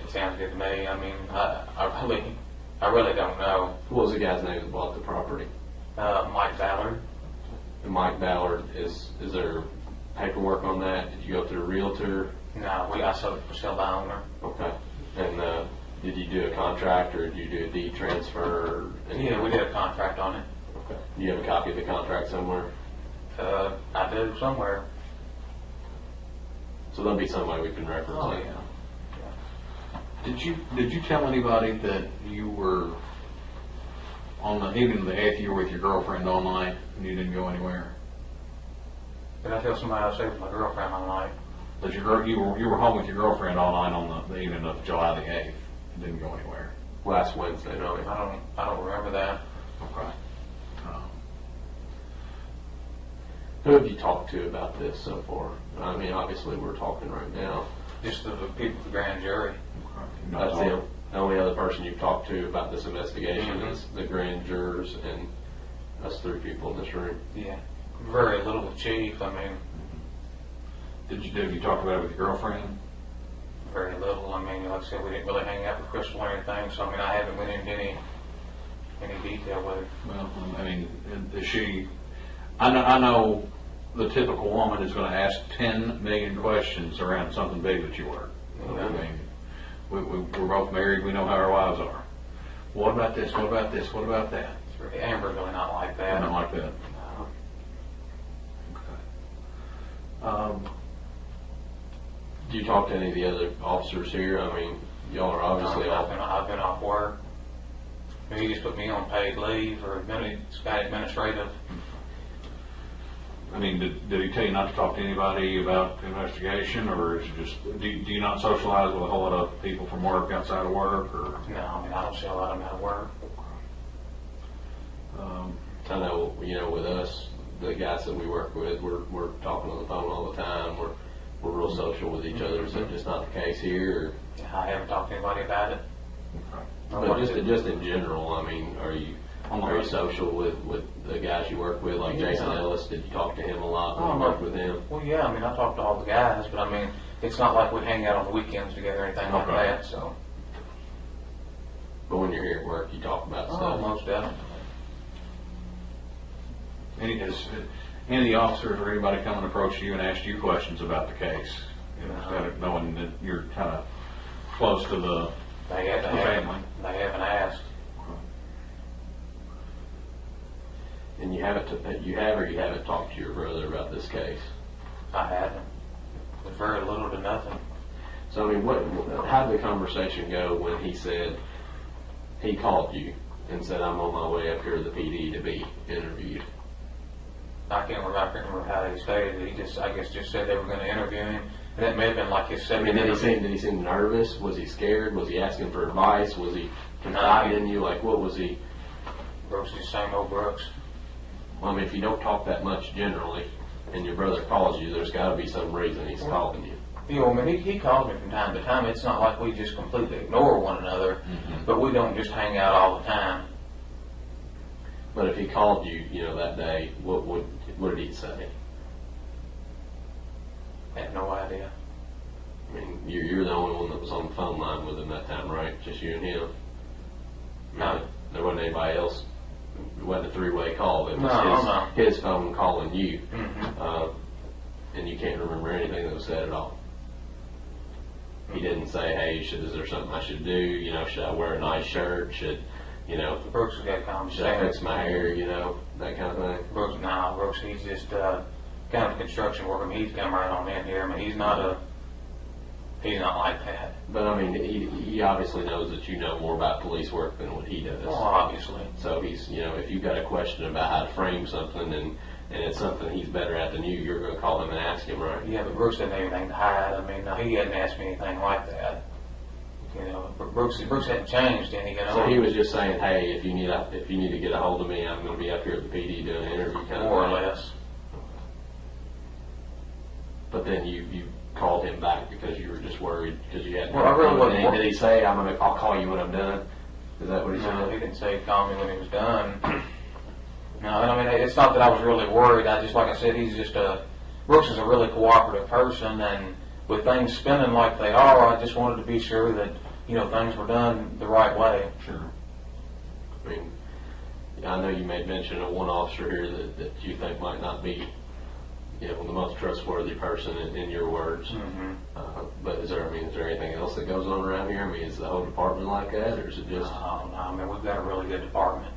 It sounds good to me. I mean, I really don't know. What was the guy's name that bought the property? Mike Ballard. And Mike Ballard, is there paperwork on that? Did you go through a realtor? No, I sold it for sale by owner. Okay. And did you do a contract, or did you do a deed transfer? Or Yeah, we did a contract on it. Okay. Do you have a copy of the contract somewhere? I do somewhere. So there'll be some way we can reference Oh, it. yeah. Did you tell anybody that you were on the evening of the 8th you were with your girlfriend all night and you didn't go anywhere? Did I tell somebody I was staying with my girlfriend all night? That you were home with your girlfriend all night on the evening of July the 8th and didn't go anywhere? Last Wednesday night. I don't remember that. Okay. Who have you talked to about this so far? I mean, obviously we're talking right now. Just the people at the grand jury. That's the only other person you've talked to about this investigation is the grand jurors and us 3 people in this room. Yeah. Very little with Chief. I mean, Did you talk about it with your girlfriend? very little. I mean, like I said, we didn't really hang out with Crystal or anything, so I mean, I haven't went into any detail with her. Well, I mean, is she? I know the typical woman is going to ask 10 million questions around something big that you work. Yeah. I mean, we're both married, we know how our wives are. What about this, what about this, what about that? Amber's really not like I that. don't like that. No. Okay. Do you talk to any of the other officers here? I mean, y'all are obviously I've off. been off work. He just put me on paid leave or administrative. I mean, did he tell you not to talk to anybody about the investigation, or is it just, do you not socialize with a whole lot of people from work outside of work, or? No, I mean, I don't see a lot of them at work. I know, with us, the guys that we work with, we're talking on the phone all the time. We're real social with each other. Is that just not the case here? I haven't talked to anybody about it. But just in general, I mean, are you social with the guys you work with, like Yeah. Jason Ellis? Did you talk to him a lot when you worked with him? Well, yeah, I mean, I talk to all the guys, but I mean, it's not like we hang out on the weekends together or anything like Okay. that, so. But when you're here at work, you talk about Oh, stuff. most definitely. Any of the officers or anybody come and approach you and ask you questions about the case? Instead of knowing that you're kind of close to the They haven't asked. And you haven't talked to your brother about this case. I haven't. There's very little to nothing. So I mean, how did the conversation go when he called you and said, "I'm on my way up here to the PD to be interviewed"? I can't remember how they stated it. He just, I guess, just said they were going to interview him. And that may have been like his I second mean, interview. did he seem nervous? Was he scared? Was he asking for advice? Was he confiding in you? Like, what was he? Brooks is the same old Brooks. Well, I mean, if you don't talk that much generally, and your brother calls you, there's got to be some reason he's calling you. You know, I mean, he calls me from time to time. It's not like we just completely ignore one another, but we don't just hang out all the time. But if he called you, that day, what did he say? I have no idea. I mean, you're the only one that was on the phone line with him that time, right? Just you and him. No. There wasn't anybody else. It wasn't a three-way call. It was No. his phone calling you, Mm-hmm. and you can't remember anything that was said at all. He didn't say, "Hey, is there something I should do? Should I wear a nice shirt? Should Brooks has got common should I fix sense. my hair? That kind of thing." Brooks, he's just kind of construction worker. I mean, he's come right on in here. I mean, he's not like that. But I mean, he obviously knows that you know more about police work than what he does. Well, obviously. So he's, if you've got a question about how to frame something and it's something he's better at than you, you're going to call him and ask him, right? Yeah, but Brooks didn't have anything to hide. I mean, he hadn't asked me anything like that. Brooks hadn't changed any. So he was just saying, "Hey, if you need to get a hold of me, I'm going to be up here at the PD doing an interview," kind more of or thing. less. But then you called him back because you were just worried because you hadn't. Well, I really wasn't worried. Did he say, I'll call you when I'm done"? Is that what he No, said? he didn't say he'd call me when he was done. No, I mean, it's not that I was really worried. I just, like I said, Brooks is a really cooperative person, and with things spinning like they are, I just wanted to be sure that, things were done the right way. Sure. I mean, I know you made mention of one officer here that you think might not be, the most trustworthy person in your words. Mm-hmm. But is there anything else that goes on around here? I mean, is the whole department like that, or is it just No, I mean, we've got a really good department.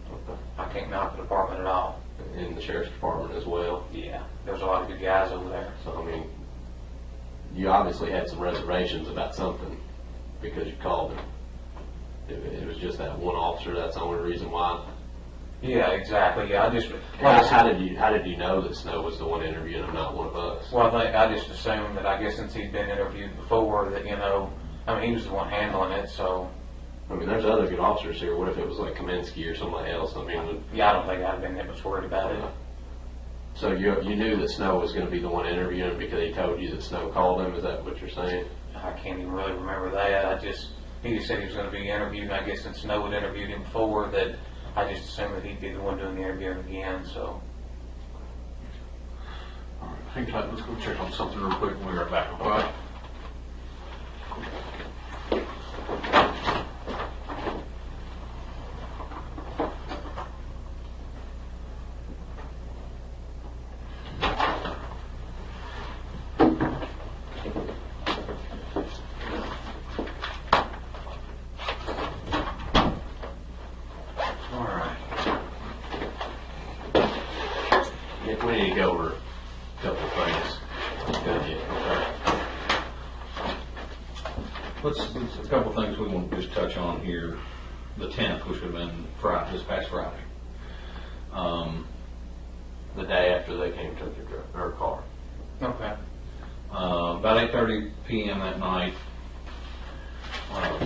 I can't knock the department at all. in the sheriff's department as well? Yeah, there's a lot of good guys over there. So, I mean, you obviously had some reservations about something because you called him. It was just that one officer, that's the only reason why? Yeah, exactly. Yeah, I just, like How I said, did you know that Snow was the one interviewing him, not one of us? well, I just assumed that, I guess since he'd been interviewed before, that, I mean, he was the one handling it, so, I mean, there's other good officers here. What if it was like Kaminsky or somebody else? I mean, yeah, I don't think I'd have been that much worried about it. so you knew that Snow was going to be the one interviewing because he told you that Snow called him? Is that what you're saying? I can't even really remember that. He just said he was going to be interviewed, and I guess since Snow had interviewed him before, that I just assumed that he'd be the one doing the interviewing again, so. All right, hang tight, let's go check on something real quick when we are back, okay? We need to go over a couple of things. Let's a couple of things we want to just touch on here. The 10th, which would have been Friday, this past Friday. The day after they came to her car. Okay. About 8:30 p.m. that night,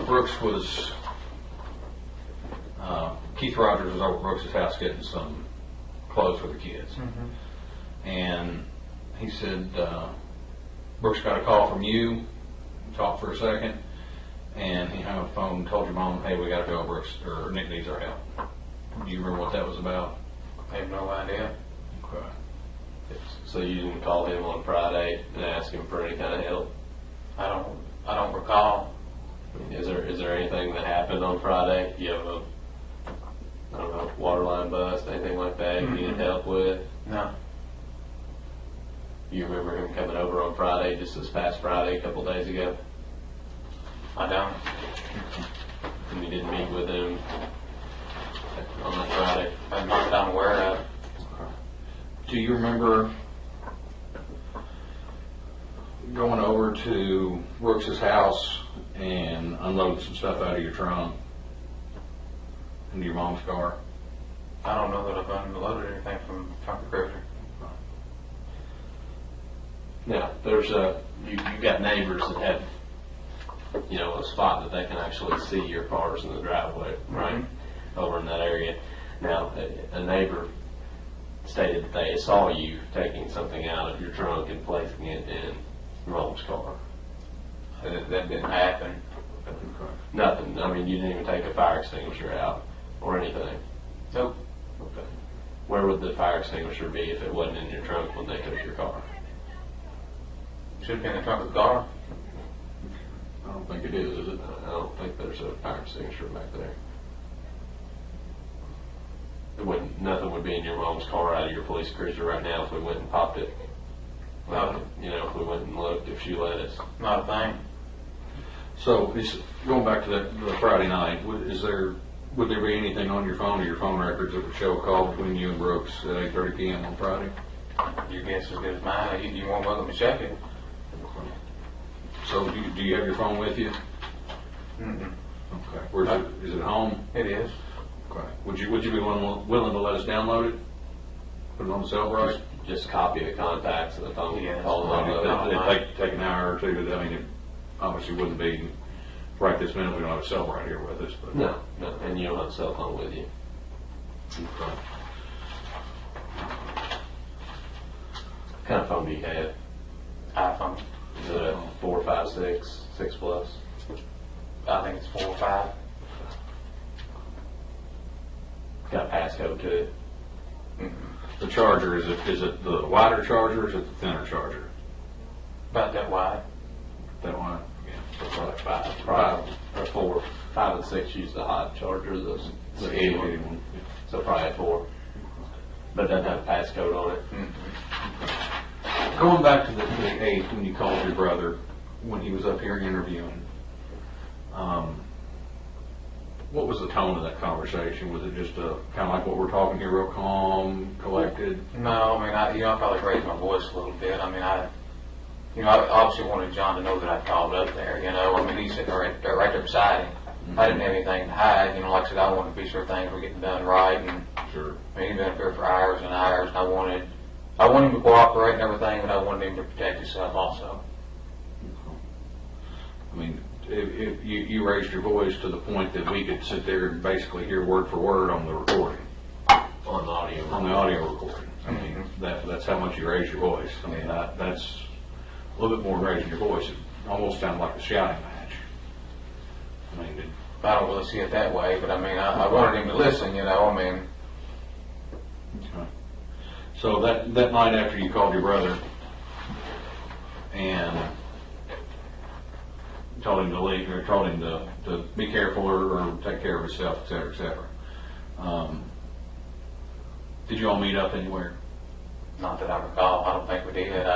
Brooks was, Keith Rogers was over at Brooks' house getting some clothes for the kids. And he said, Brooks got a call from you, talked for a second, and he hung up the phone and told your mom, hey, we got to go, Brooks, or Nick needs our help. Do you remember what that was about? I have no idea. Okay. So you didn't call him on Friday and ask him for any kind of help? I don't recall. Is there anything that happened on Friday? Do you have a, I don't know, water line bust, anything like that you needed help with? No. You remember him coming over on Friday, just this past Friday, a couple days ago? I don't. And you didn't meet with him on that Friday? Not that I'm aware of. Do you remember going over to Brooks' house and unloading some stuff out of your trunk into your mom's car? I don't know that I've unloaded anything from trunk of cruiser. Now, there's you got neighbors that have, you know, a spot that they can actually see your cars in the driveway, right? Over in that area. Now, a neighbor stated that they saw you taking something out of your trunk and placing it in your mom's car. That didn't happen. Nothing. I mean, you didn't even take a fire extinguisher out or anything. Nope. Okay. Where would the fire extinguisher be if it wasn't in your trunk when they took your car? Should have been in the trunk of the car. I don't think it is it? I don't think there's a fire extinguisher back there. Nothing would be in your mom's car out of your police cruiser right now if we went and popped it. No. You know, if we went and looked, if she let us. Not a thing. So, going back to the Friday night, would there be anything on your phone or your phone records that would show a call between you and Brooks at 8:30 p.m. on Friday? Your guess is as good as mine. You won't welcome to check it. So, do you have your phone with you? Mm-mm. Okay. Where's it? Is it home? It is. Okay. Would you be willing to let us download it? Put it on the cell right? Just copy the contacts and the phone Yeah, calls that's on fine. it. It'd take an hour or two. I mean, it obviously wouldn't be right this minute. We don't have a cell right here with us. But No, and you don't have a cell phone with you. Okay. What kind of phone do you have? iPhone. Is it a 4, 5, 6, 6 plus? I think it's 4 or 5. Got a passcode to it. The charger, is it the wider charger or is it the thinner charger? About that wide. That one? So probably 5, probably, or 4. 5 and 6 use the hot charger, the 80 one. So probably a 4. But it doesn't have a passcode on it. Going back to the 8th, when you called your brother, when he was up here interviewing, what was the tone of that conversation? Was it just kind of like what we're talking here, real calm, collected? No, I mean, I probably raised my voice a little bit. I mean, I obviously wanted John to know that I called up there, I mean, he's sitting right there beside him. I didn't have anything to hide, like I said, I wanted to be sure things were getting done right, and Sure. I mean, he'd been up there for hours and hours, and I wanted him to cooperate and everything, but I wanted him to protect himself also. I mean, if you raised your voice to the point that we could sit there and basically hear word for word on the recording, On the audio. on the audio recording. I mean, that's how much you raised your voice. I mean, that's a little bit more than raising your voice. It almost sounded like a shouting match. I mean, I don't really see it that way, but I mean, I wanted him to listen, I mean. okay. So that night after you called your brother and told him to leave, or told him to be careful or take care of himself, et cetera, et cetera. Did you all meet up anywhere? Not that I recall. I don't think we did.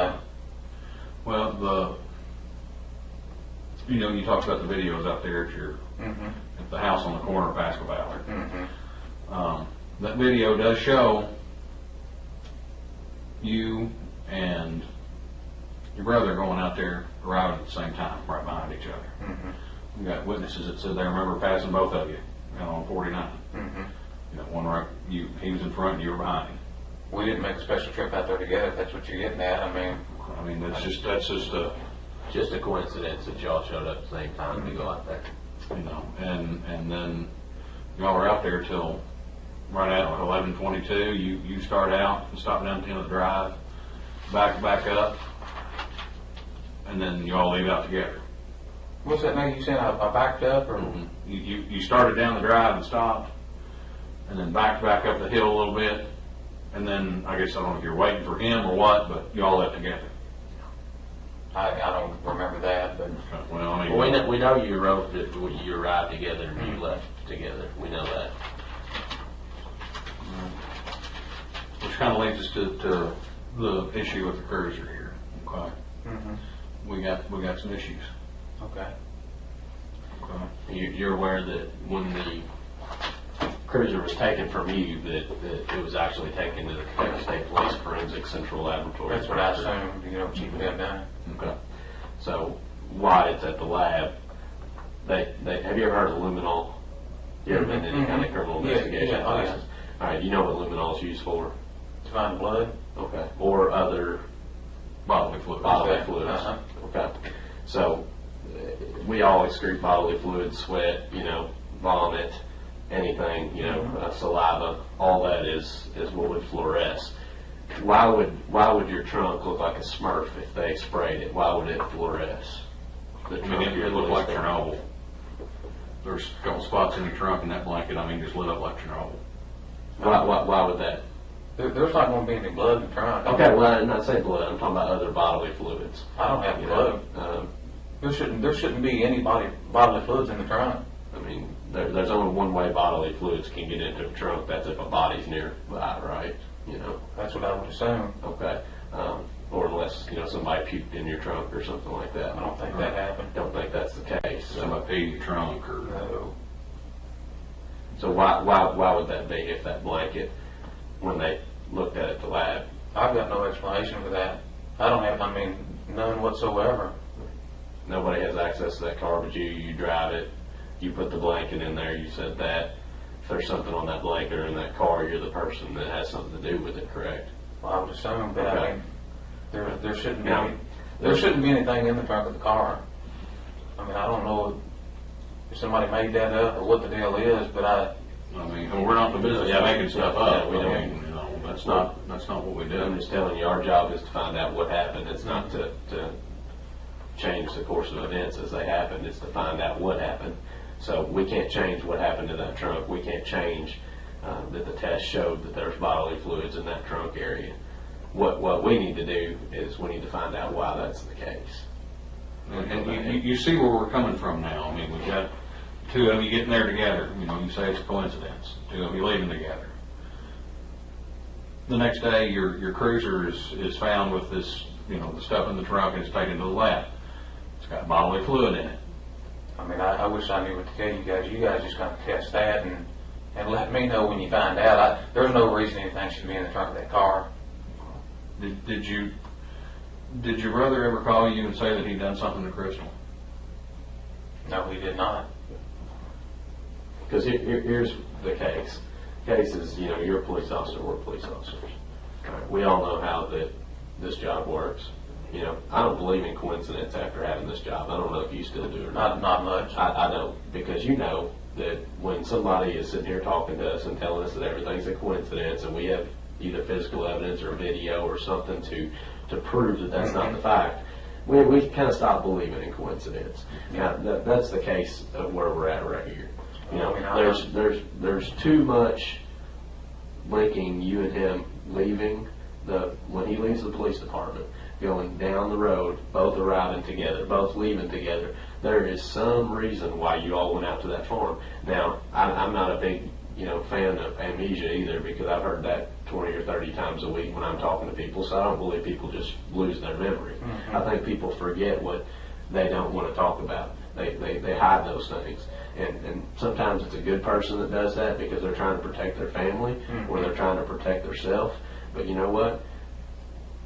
Well, you talked about the videos out there at the house on the corner of Pasco Ballard. That video does show you and your brother going out there arriving at the same time, right behind each other. We got witnesses that said they remember passing both of you, on 49. You know, one right, he was in front and you were behind him. We didn't make a special trip out there together, if that's what you're getting at. I mean, that's just a, Just a coincidence that y'all showed up at the same time to go out there. you know, and then y'all were out there till right at 11:22. You start out and stop down the end of the drive, back up, and then you all leave out together. What's that name you said? I backed up, or? You started down the drive and stopped, and then back up the hill a little bit, and then I guess I don't know if you're waiting for him or what, but you all left together. I don't remember that, but Well, I mean, We know you wrote that you arrived together and you left together. We know that. which kind of leads us to the issue with the cruiser here. Okay, we got some issues. okay. Okay. You're aware that when the cruiser was taken from you, that it was actually taken to the Kentucky State Police Forensic Central Laboratory. That's what I assumed, Chief had done. Okay. So while it's at the lab, they have you ever heard of luminol? You ever been in any kind of criminal investigation Yeah. classes? All right, you know what luminol is used for? To find blood? Okay. Or other Bodily fluids. bodily fluids. Uh-huh. Okay. So we all excrete bodily fluids, sweat, vomit, anything, saliva. All that is what would fluoresce. Why would your trunk look like a Smurf if they sprayed it? Why would it fluoresce? The I mean, of it your looked like police Chernobyl. There's a couple spots in your trunk and that blanket, just lit up like Chernobyl. Why would that? There's not going to be any blood in the trunk. Okay, well, I'm not saying blood. I'm talking about other bodily fluids. I don't have You blood. know, There shouldn't be any bodily fluids in the trunk. I mean, there's only one way bodily fluids can get into a trunk. That's if a body's nearby, right? That's what I would assume. Okay. Or unless, somebody puked in your trunk or something like that. I don't think that happened. Don't think that's the case. Somebody peed in your trunk or. No. So why would that be if that blanket, when they looked at it at the lab? I've got no explanation for that. I don't have, none whatsoever. Nobody has access to that car but you. You drive it. You put the blanket in there. You said that. If there's something on that blanket or in that car, you're the person that has something to do with it, correct? Well, I would assume, but Okay. there shouldn't be Now, any, there shouldn't be anything in the trunk of the car. I don't know if somebody made that up or what the deal is, but We're not in the business of making stuff up. Yeah, we don't. That's not what we I'm do. just telling you, our job is to find out what happened. It's not to change the course of events as they happened. It's to find out what happened. So we can't change what happened to that trunk. We can't change that the test showed that there's bodily fluids in that trunk area. What we need to do is we need to find out why that's the case. And you see where we're coming from now. We've got two of you getting there together. You say it's a coincidence. Two of you leaving together. The next day, your cruiser is found with this, the stuff in the trunk, and it's taken to the lab. It's got bodily fluid in it. I wish I knew what to tell you guys. You guys just kind of test that and let me know when you find out. There's no reason anything should be in the trunk of that car. Did your brother ever call you and say that he'd done something to Crystal? No, he did not. Because here's the case. Case is, you're a police officer, we're police officers. All right, we all know how this job works. I don't believe in coincidence after having this job. I don't know if you still do or not. Not much. I don't, because you know that when somebody is sitting here talking to us and telling us that everything's a coincidence and we have either physical evidence or video or something to prove that that's not the fact, we kind of stop believing in coincidence. Now, that's the case of where we're at right here. There's too much linking you and him leaving when he leaves the police department, going down the road, both arriving together, both leaving together. There is some reason why you all went out to that farm. Now, I'm not a big fan of amnesia either, because I've heard that 20 or 30 times a week when I'm talking to people, so I don't believe people just lose their memory. I think people forget what they don't want to talk about. They hide those things. And sometimes it's a good person that does that because they're trying to protect their family or they're trying to protect themselves. But you know what?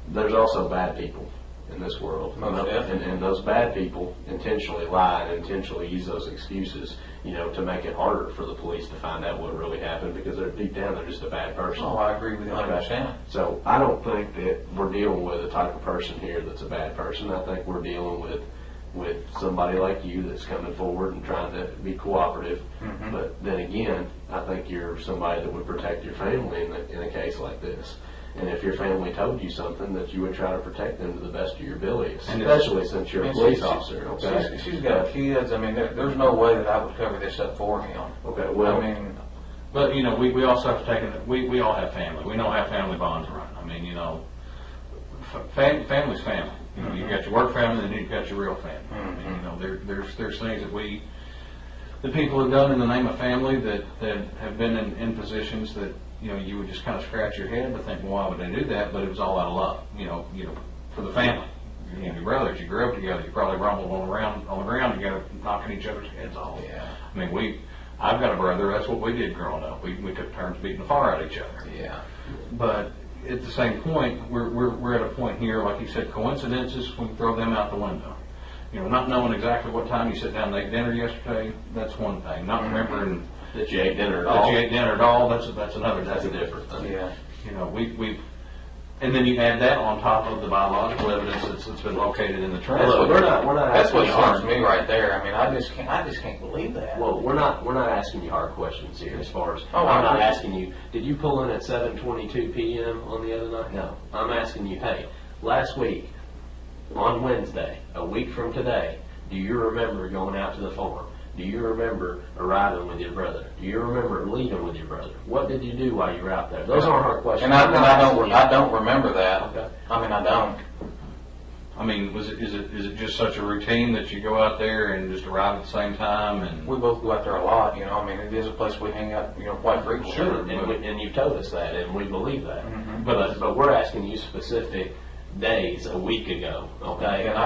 there's also bad people in this world. Most definitely. And those bad people intentionally lie and intentionally use those excuses, to make it harder for the police to find out what really happened, because they're deep down, they're just a bad person. Oh, I agree with you 100%. So I don't think that we're dealing with a type of person here that's a bad person. I think we're dealing with somebody like you that's coming forward and trying to be cooperative. Mm-hmm. But then again, I think you're somebody that would protect your family in a case like this. And if your family told you something, that you would try to protect them to the best of your ability, especially since you're a police officer. Okay. She's got kids. I mean, there's no way that I would cover this up for him. Okay. Well, I mean, But, we also have to take it, we all have family. We know how family bonds run. I mean, family's family. You've got your work family and then you've got your real family. Mm-hmm. I mean, there's things that people have done in the name of family that have been in positions that, you would just kind of scratch your head and think, well, why would they do that? But it was all out of love, for the family. Your brothers, you grew up together, you probably rumbled on the ground together, knocking each other's heads off. Yeah. I mean, I've got a brother, that's what we did growing up. We took turns beating the fire out of each other. Yeah. But at the same point, we're at a point here, like you said, coincidences, we can throw them out the window. Not knowing exactly what time you sat down and ate dinner yesterday, that's one thing. Not remembering that you ate dinner at all. That's another. That's a different thing. Yeah. And then you add that on top of the biological evidence that's been located in the trash. Well, we're not That's what asking you starts hard. me right there. I mean, I just can't believe that. Well, we're not asking you hard questions here. As far as Oh, I'm not agree. asking you, did you pull in at 7:22 p.m. on the other night? No. I'm asking you, hey, last week on Wednesday, a week from today, do you remember going out to the farm? Do you remember arriving with your brother? Do you remember leaving with your brother? What did you do while you were out there? Those aren't hard questions. And I don't remember that. Okay. I mean, I don't. I mean, is it just such a routine that you go out there and just arrive at the same time and? We both go out there a lot, I mean, it is a place we hang out, quite frequently. Sure, and you've told us that, and we believe that. Mhm. But we're asking you specific days a week ago, okay? And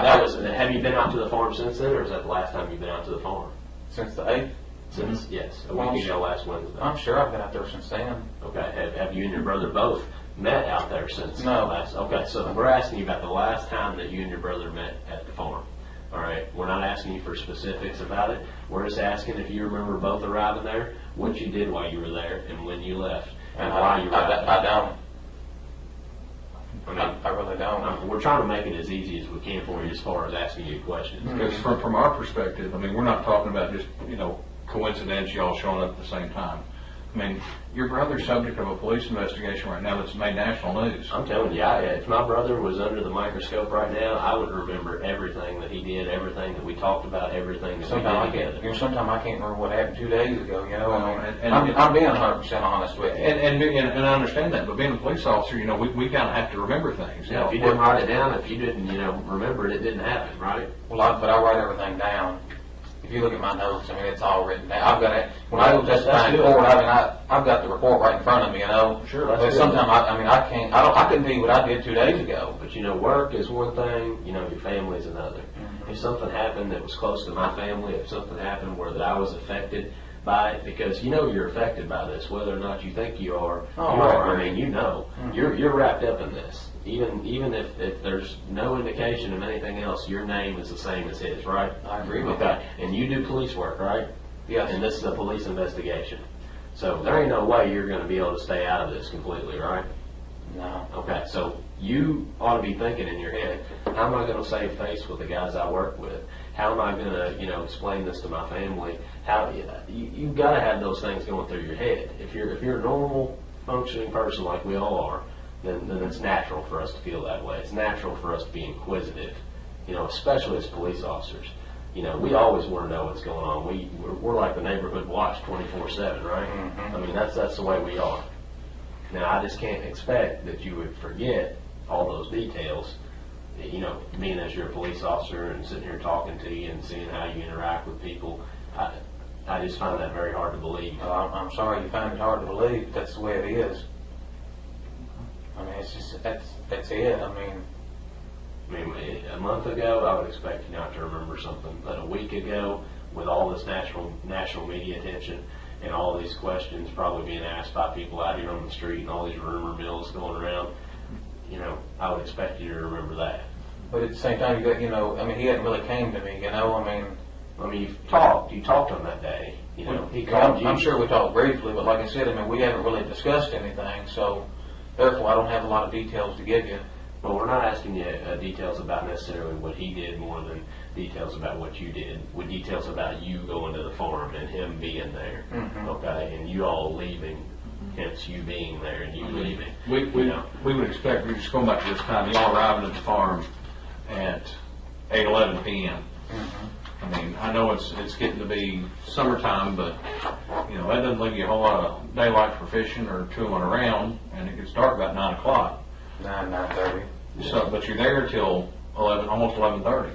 Have you been out to the farm since then, or is that the last time you've been out to the farm? Since the 8th? Since, yes, a Well, week ago last Wednesday. I'm sure I've been out there since then. Okay, have you and your brother both met out there since No. last? Okay, so we're asking you about the last time that you and your brother met at the farm. All right, we're not asking you for specifics about it. We're just asking if you remember both arriving there, what you did while you were there, and when you left, and why you were out there. I don't. I mean, I really don't. we're trying to make it as easy as we can for you as far as asking you questions. Because from our perspective, I mean, we're not talking about just, coincidence, y'all showing up at the same time. I mean, your brother's subject of a police investigation right now that's made national news. I'm telling you, if my brother was under the microscope right now, I would remember everything that he did, everything that we talked about, everything that we did together. Sometimes I can't remember what happened 2 days ago, And- I'm being 100% honest with you. And I understand that, but being a police officer, we kind of have to remember things. Yeah, if you didn't write it down, if you didn't, remember it, it didn't happen, right? But I write everything down. If you look at my notes, I mean, it's all written down. I've got it. When I go testify in court, I mean, I've got the report right in front of me, Sure, that's But good. sometimes, I couldn't tell you what I did 2 days ago. But work is one thing, your family is another. If something happened that was close to my family, if something happened where that I was affected by it, because you're affected by this, whether or not you think you are, Oh, you right, are. right. I mean, you're wrapped up in this. Even if there's no indication of anything else, your name is the same as his, right? I agree with Okay, that. and you do police work, right? Yes. And this is a police investigation. So there ain't no way you're gonna be able to stay out of this completely, right? No. Okay, so you ought to be thinking in your head, how am I going to save face with the guys I work with? How am I going to, explain this to my family? You've got to have those things going through your head. If you're a normal, functioning person like we all are, then it's natural for us to feel that way. It's natural for us to be inquisitive, especially as police officers. We always want to know what's going on. We're like the neighborhood watch 24/7, right? Mhm. I mean, that's the way we are. Now, I just can't expect that you would forget all those details, being as you're a police officer and sitting here talking to you and seeing how you interact with people. I just find that very hard to believe. I'm sorry you find it hard to believe, but that's the way it is. I mean, it's just, that's it. I mean, A month ago, I would expect you not to remember something, but a week ago, with all this national media attention and all these questions probably being asked by people out here on the street and all these rumor mills going around, I would expect you to remember that. But at the same time, you got, I mean, he hadn't really came to me, I mean, you talked on that day, he called you. I'm sure we talked briefly, but like I said, we haven't really discussed anything, so therefore I don't have a lot of details to give you. Well, we're not asking you details about necessarily what he did more than details about what you did, with details about you going to the farm and him being there, okay, and you all leaving, hence you being there and you leaving. We would expect, we're just going back to this time, y'all arriving at the farm at 8:11 p.m. I mean, I know it's getting to be summertime, but, that doesn't leave you a whole lot of daylight for fishing or tooling around, and it gets dark about 9 o'clock. 9:30. So, but you're there till 11, almost 11:30.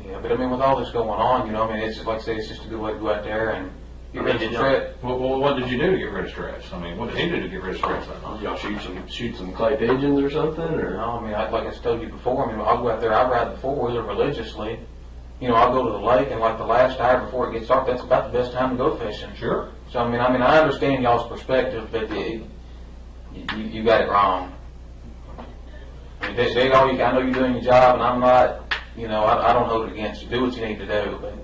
Yeah, but with all this going on, it's just, like I say, it's just a good way to go out there and get rid of the stress. Well, what did you do to get rid of stress? I mean, what did he do to get rid of stress that night? Y'all shoot some clay pigeons or something, or? No, like I told you before, I'll go out there, I ride the four-wheeler religiously. I'll go to the lake, and like the last hour before it gets dark, that's about the best time to go fishing. Sure. So, I understand y'all's perspective, but you got it wrong. I know you're doing your job, and I'm not, I don't hold it against you. Do what you need to do, but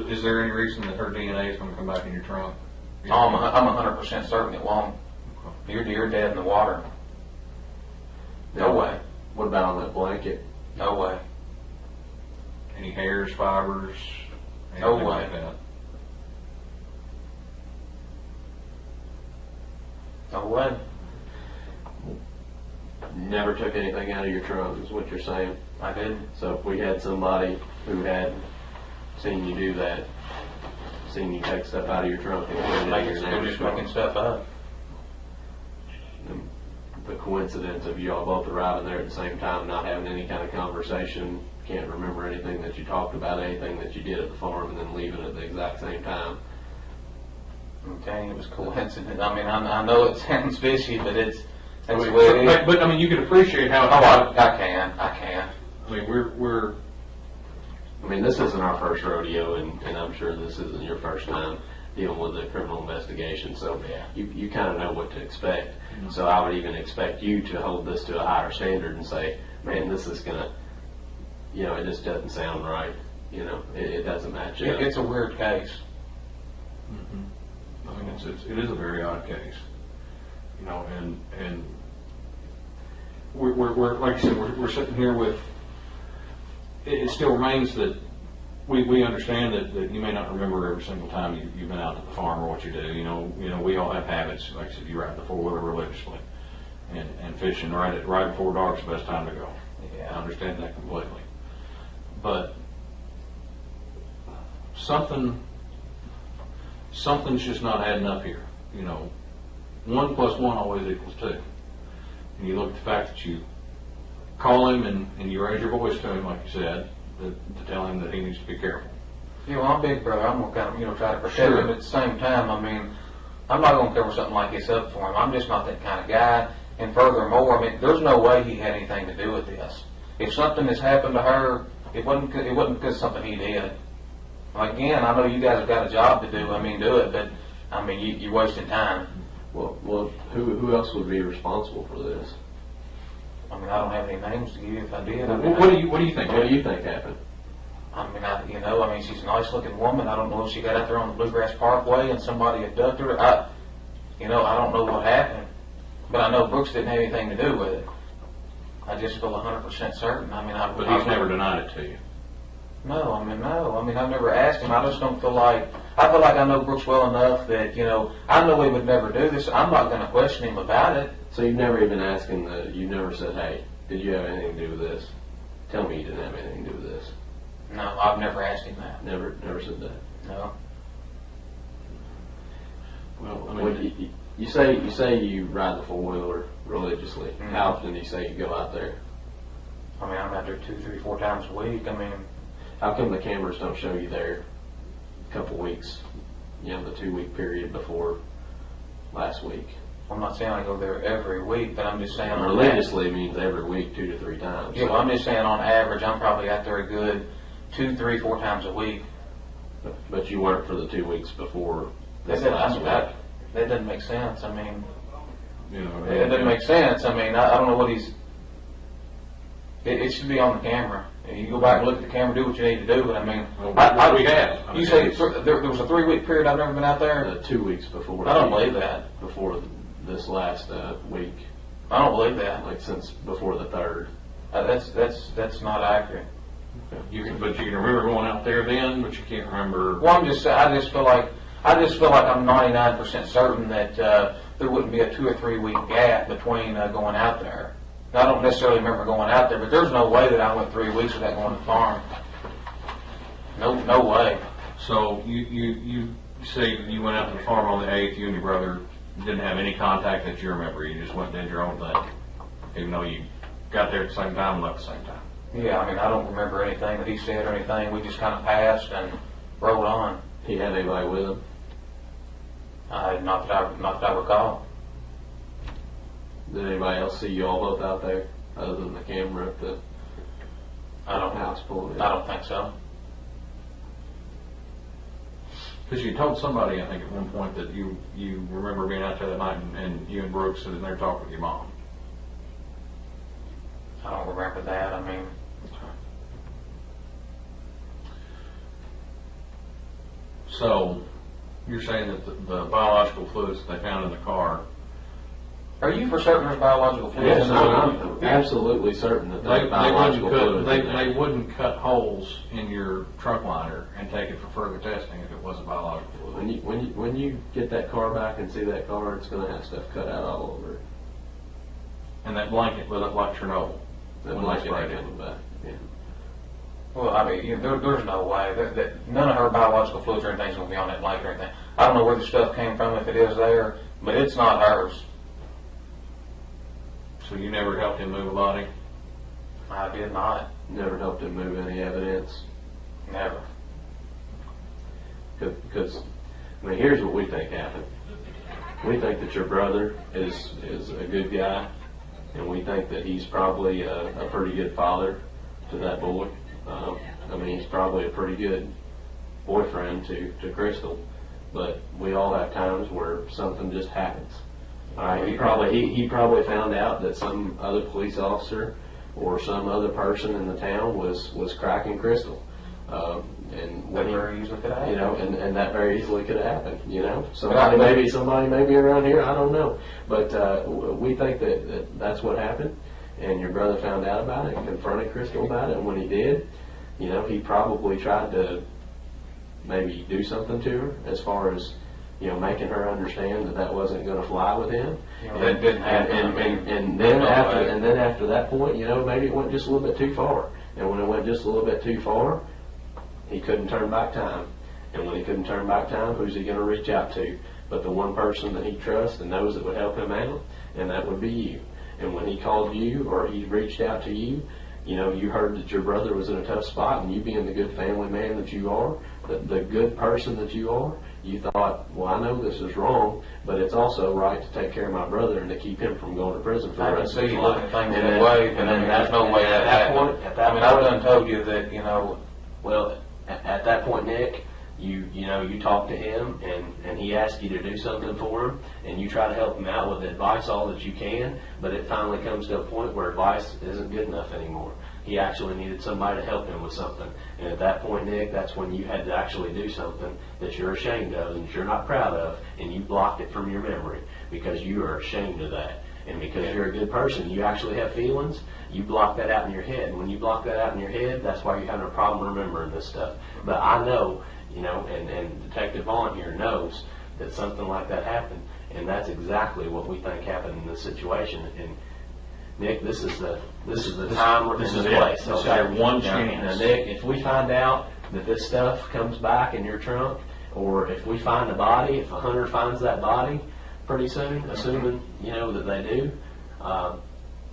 Is there any reason that her DNA is going to come back in your trunk? I'm 100% certain it won't. You're dead in the water. No way. What about on that blanket? No way. Any hairs, fibers, No anything way. like that? No way. Never took anything out of your trunk, is what you're saying. I didn't. So if we had somebody who had seen you do that, seen you take stuff out of your trunk and put it in your They're neighbor's just making trunk, stuff up. the coincidence of you all both arriving there at the same time, not having any kind of conversation, can't remember anything that you talked about, anything that you did at the farm, and then leaving at the exact same time. I'm telling you, it was coincidence. I know it sounds fishy, but that's the way it is. But you can appreciate how. Oh, I can. I mean, we're. This isn't our first rodeo, and I'm sure this isn't your first time dealing with a criminal investigation, so you kind of know what to expect. So I would even expect you to hold this to a higher standard and say, man, this is going to, it just doesn't sound right. It doesn't match up. It's a weird case. It is a very odd case, and we're like I said, we're sitting here with. It still remains that we understand that you may not remember every single time you've been out at the farm or what you do. We all have habits. Like I said, you ride the four-wheeler religiously, and fishing right before dark is the best time to go. Yeah. I understand that completely, but something's just not adding up here. 1 + 1 always equals 2. And you look at the fact that you call him and you raise your voice to him, like you said, to tell him that he needs to be careful. I'm big brother. I'm gonna kind of try to protect Sure. him. At the same time, I'm not gonna cover something like this up for him. I'm just not that kind of guy. And furthermore, there's no way he had anything to do with this. If something has happened to her, it wasn't because of something he did. Again, I know you guys have got a job to do. Do it, but you're wasting time. Well, who else would be responsible for this? I don't have any names to give you if I did. What do you think? What do you think happened? She's a nice looking woman. I don't know if she got out there on the Bluegrass Parkway and somebody abducted her. I don't know what happened, but I know Brooks didn't have anything to do with it. I just feel 100% certain. But he's never denied it to you. No. I've never asked him. I just don't feel like, I know Brooks well enough that, I know he would never do this. I'm not going to question him about it. So you've never even asked him you never said, hey, did you have anything to do with this? Tell me you didn't have anything to do with this. No, I've never asked him that. Never said that. No. Well, You say you ride the four-wheeler religiously. Mm-hmm. How often do you say you go out there? I'm out there 2, 3, 4 times a week. How come the cameras don't show you there a couple weeks, the 2-week period before last week? I'm not saying I go there every week, but I'm just saying Religiously means every week, 2 to 3 times. Yeah, well, I'm just saying on average, I'm probably out there a good 2, 3, 4 times a week. But you weren't for the 2 weeks before this That last week. that doesn't make sense. you know, It doesn't make sense. I don't know what he's. It should be on the camera. You go back and look at the camera, do what you need to do, but I mean, What we have. You say there was a 3-week period I've never been out there? 2 weeks before. I don't believe that. Before this last week, I don't believe that. like since before the 3rd. That's not accurate. But you can remember going out there then, but you can't remember. Well, I just feel like I'm 99% certain that there wouldn't be a 2 or 3 week gap between going out there. Now, I don't necessarily remember going out there, but there's no way that I went 3 weeks without going to the farm. No way. So you say you went out to the farm on the 8th, you and your brother didn't have any contact that you remember, you just went and did your own thing, even though you got there at the same time and left at the same time. Yeah, I mean, I don't remember anything that he said or anything. We just kind of passed and rode on. He had anybody with him? Not that I recall. Did anybody else see you all both out there, other than the camera at the I don't house pulling in? I don't think so. Because you told somebody, I think, at one point that you remember being out there that night and you and Brooks sitting there talking with your mom. I don't remember that. I mean, So you're saying that the biological fluids that they found in the car, are you for certain there's biological fluids? Yes, in there? I'm absolutely certain that they biological fluids in there. they wouldn't cut holes in your trunk liner and take it for further testing if it wasn't biological fluid. When you get that car back and see that car, it's going to have stuff cut out all over it. And that blanket lit up like Chernobyl. That When blanket they sprayed ain't it. coming back. Yeah. Well, I mean, there's no way that none of her biological fluids or anything's going to be on that blanket or anything. I don't know where the stuff came from, if it is there, but it's not hers. So you never helped him move a body? I did not. Never helped him move any evidence. Never. Because, I mean, here's what we think happened. We think that your brother is a good guy, and we think that he's probably a pretty good father to that boy. I mean, he's probably a pretty good boyfriend to Crystal, but we all have times where something just happens. All right, he probably found out that some other police officer or some other person in the town was cracking Crystal, and That when very easily could happen. you know, and that very easily could have happened. You know, somebody may be around here. I don't know, but we think that's what happened. And your brother found out about it and confronted Crystal about it. And when he did, you know, he probably tried to maybe do something to her as far as, you know, making her understand that wasn't going to fly with him. You know, that didn't happen. And then after that point, you know, maybe it went just a little bit too far. And when it went just a little bit too far, he couldn't turn back time. And when he couldn't turn back time, who's he going to reach out to? But the one person that he trusts and knows that would help him out, and that would be you. And when he called you or he reached out to you, you know, you heard that your brother was in a tough spot, and you being the good family man that you are, the good person that you are, you thought, well, I know this is wrong, but it's also right to take care of my brother and to keep him from going to prison for the I can rest of see his you life. looking at things And that then- way, and but I then mean, there's no way that happened. I mean, I've done told you that, you know, Well, at that point, Nick, you talk to him and he asks you to do something for him, and you try to help him out with advice all that you can, but it finally comes to a point where advice isn't good enough anymore. He actually needed somebody to help him with something. And at that point, Nick, that's when you had to actually do something that you're ashamed of and that you're not proud of, and you blocked it from your memory because you are ashamed of that. And because you're a good person, you actually have feelings, you block that out in your head. And when you block that out in your head, that's why you're having a problem remembering this stuff. But I know, you know, and Detective Vaughn here knows that something like that happened, and that's exactly what we think happened in this situation. And Nick, this is the time and This is the it. place. This is okay? your one Now, chance. Nick, if we find out that this stuff comes back in your trunk, or if we find a body, if a hunter finds that body pretty soon, assuming, you know, that they do,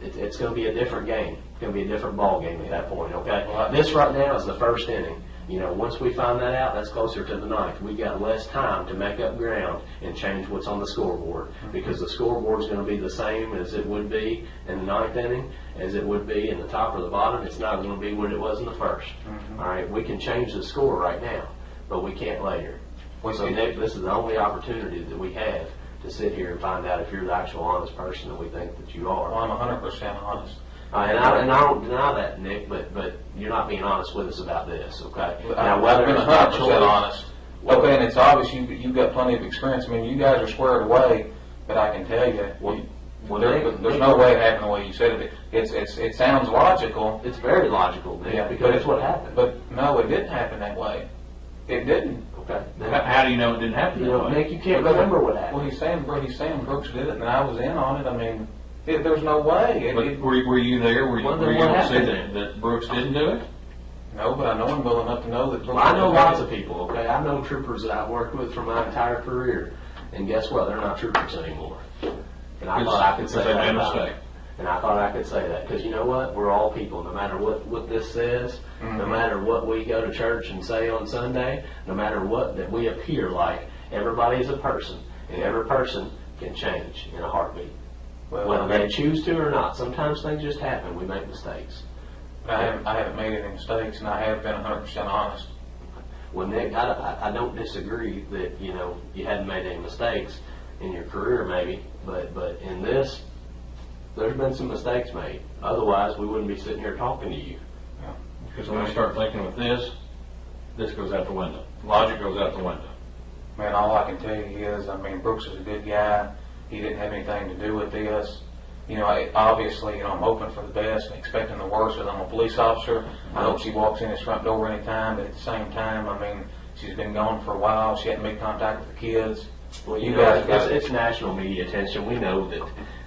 it's going to be a different game. It's going to be a different ball game at that point, okay? This right now is the first inning. You know, once we find that out, that's closer to the ninth. We got less time to make up ground and change what's on the scoreboard, because the scoreboard is going to be the same as it would be in the ninth inning, as it would be in the top or the bottom. It's not going to be what it was in the first. All right, we can change the score right now, but we can't later. So Nick, this is the only opportunity that we have to sit here and find out if you're the actual honest person that we think that you well, are. I'm 100% honest. And I don't deny that, Nick, but you're not being honest with us about this, okay? I've been 100% honest. Okay, and it's obvious you've got plenty of experience. I mean, you guys are squared away, but I can tell you, there's no way it happened the way you said it. It sounds logical. It's very logical, Nick, Yeah, because it's what happened. But no, it didn't happen that way. It didn't. Okay. How do you know it didn't happen that way? Nick, you can't remember what happened. Well, he's saying Brooks did it, and I was in on it. I mean, there's no way. But were you there? Were you able to say that Brooks didn't do it? No, but I know him well enough to know that Brooks. Well, I know lots of people, okay? I know troopers that I've worked with for my entire career. And guess what? They're not troopers anymore. And I thought I could say that about them. And I thought I could say that. Because you know what? We're all people. No matter what this says, no matter what we go to church and say on Sunday, no matter what that we appear like, everybody is a person. And every person can change in a heartbeat. Whether they choose to or not. Sometimes things just happen. We make mistakes. I haven't made any mistakes, and I have been 100% honest. Well, Nick, I don't disagree that, you know, you hadn't made any mistakes in your career maybe, but in this, there's been some mistakes made. Otherwise, we wouldn't be sitting here talking to you. Yeah. Because when I start thinking with this goes out the window. Logic goes out the window. Man, all I can tell you is, I mean, Brooks is a good guy. He didn't have anything to do with this. You know, obviously, you know, I'm hoping for the best and expecting the worst, and I'm a police officer. I hope she walks in his front door anytime, but at the same time, I mean, she's been gone for a while. She hadn't made contact with the kids. Well, you know, it's national media attention. We know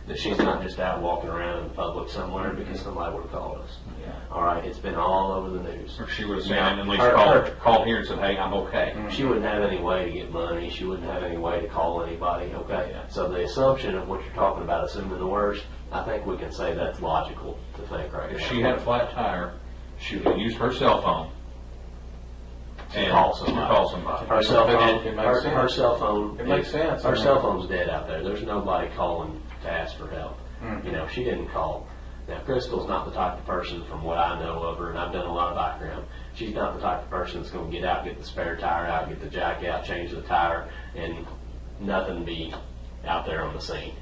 that she's not just out walking around in public somewhere because somebody would have called us. Yeah. All right, it's been all over the news. Or she would have said, at least called here and said, hey, I'm okay. She wouldn't have any way to get money. She wouldn't have any way to call anybody, okay? Yeah. So the assumption of what you're talking about, assuming the worst, I think we can say that's logical to think right now. If she had a flat tire, she would have used her cell phone to call somebody. Her cell phone, her cell phone. It makes sense. Her cell phone's dead out there. There's nobody calling to ask for help. You know, she didn't call. Now, Crystal's not the type of person, from what I know of her, and I've done a lot of background, she's not the type of person that's going to get out, get the spare tire out, get the jack out, change the tire, and nothing be out there on the scene.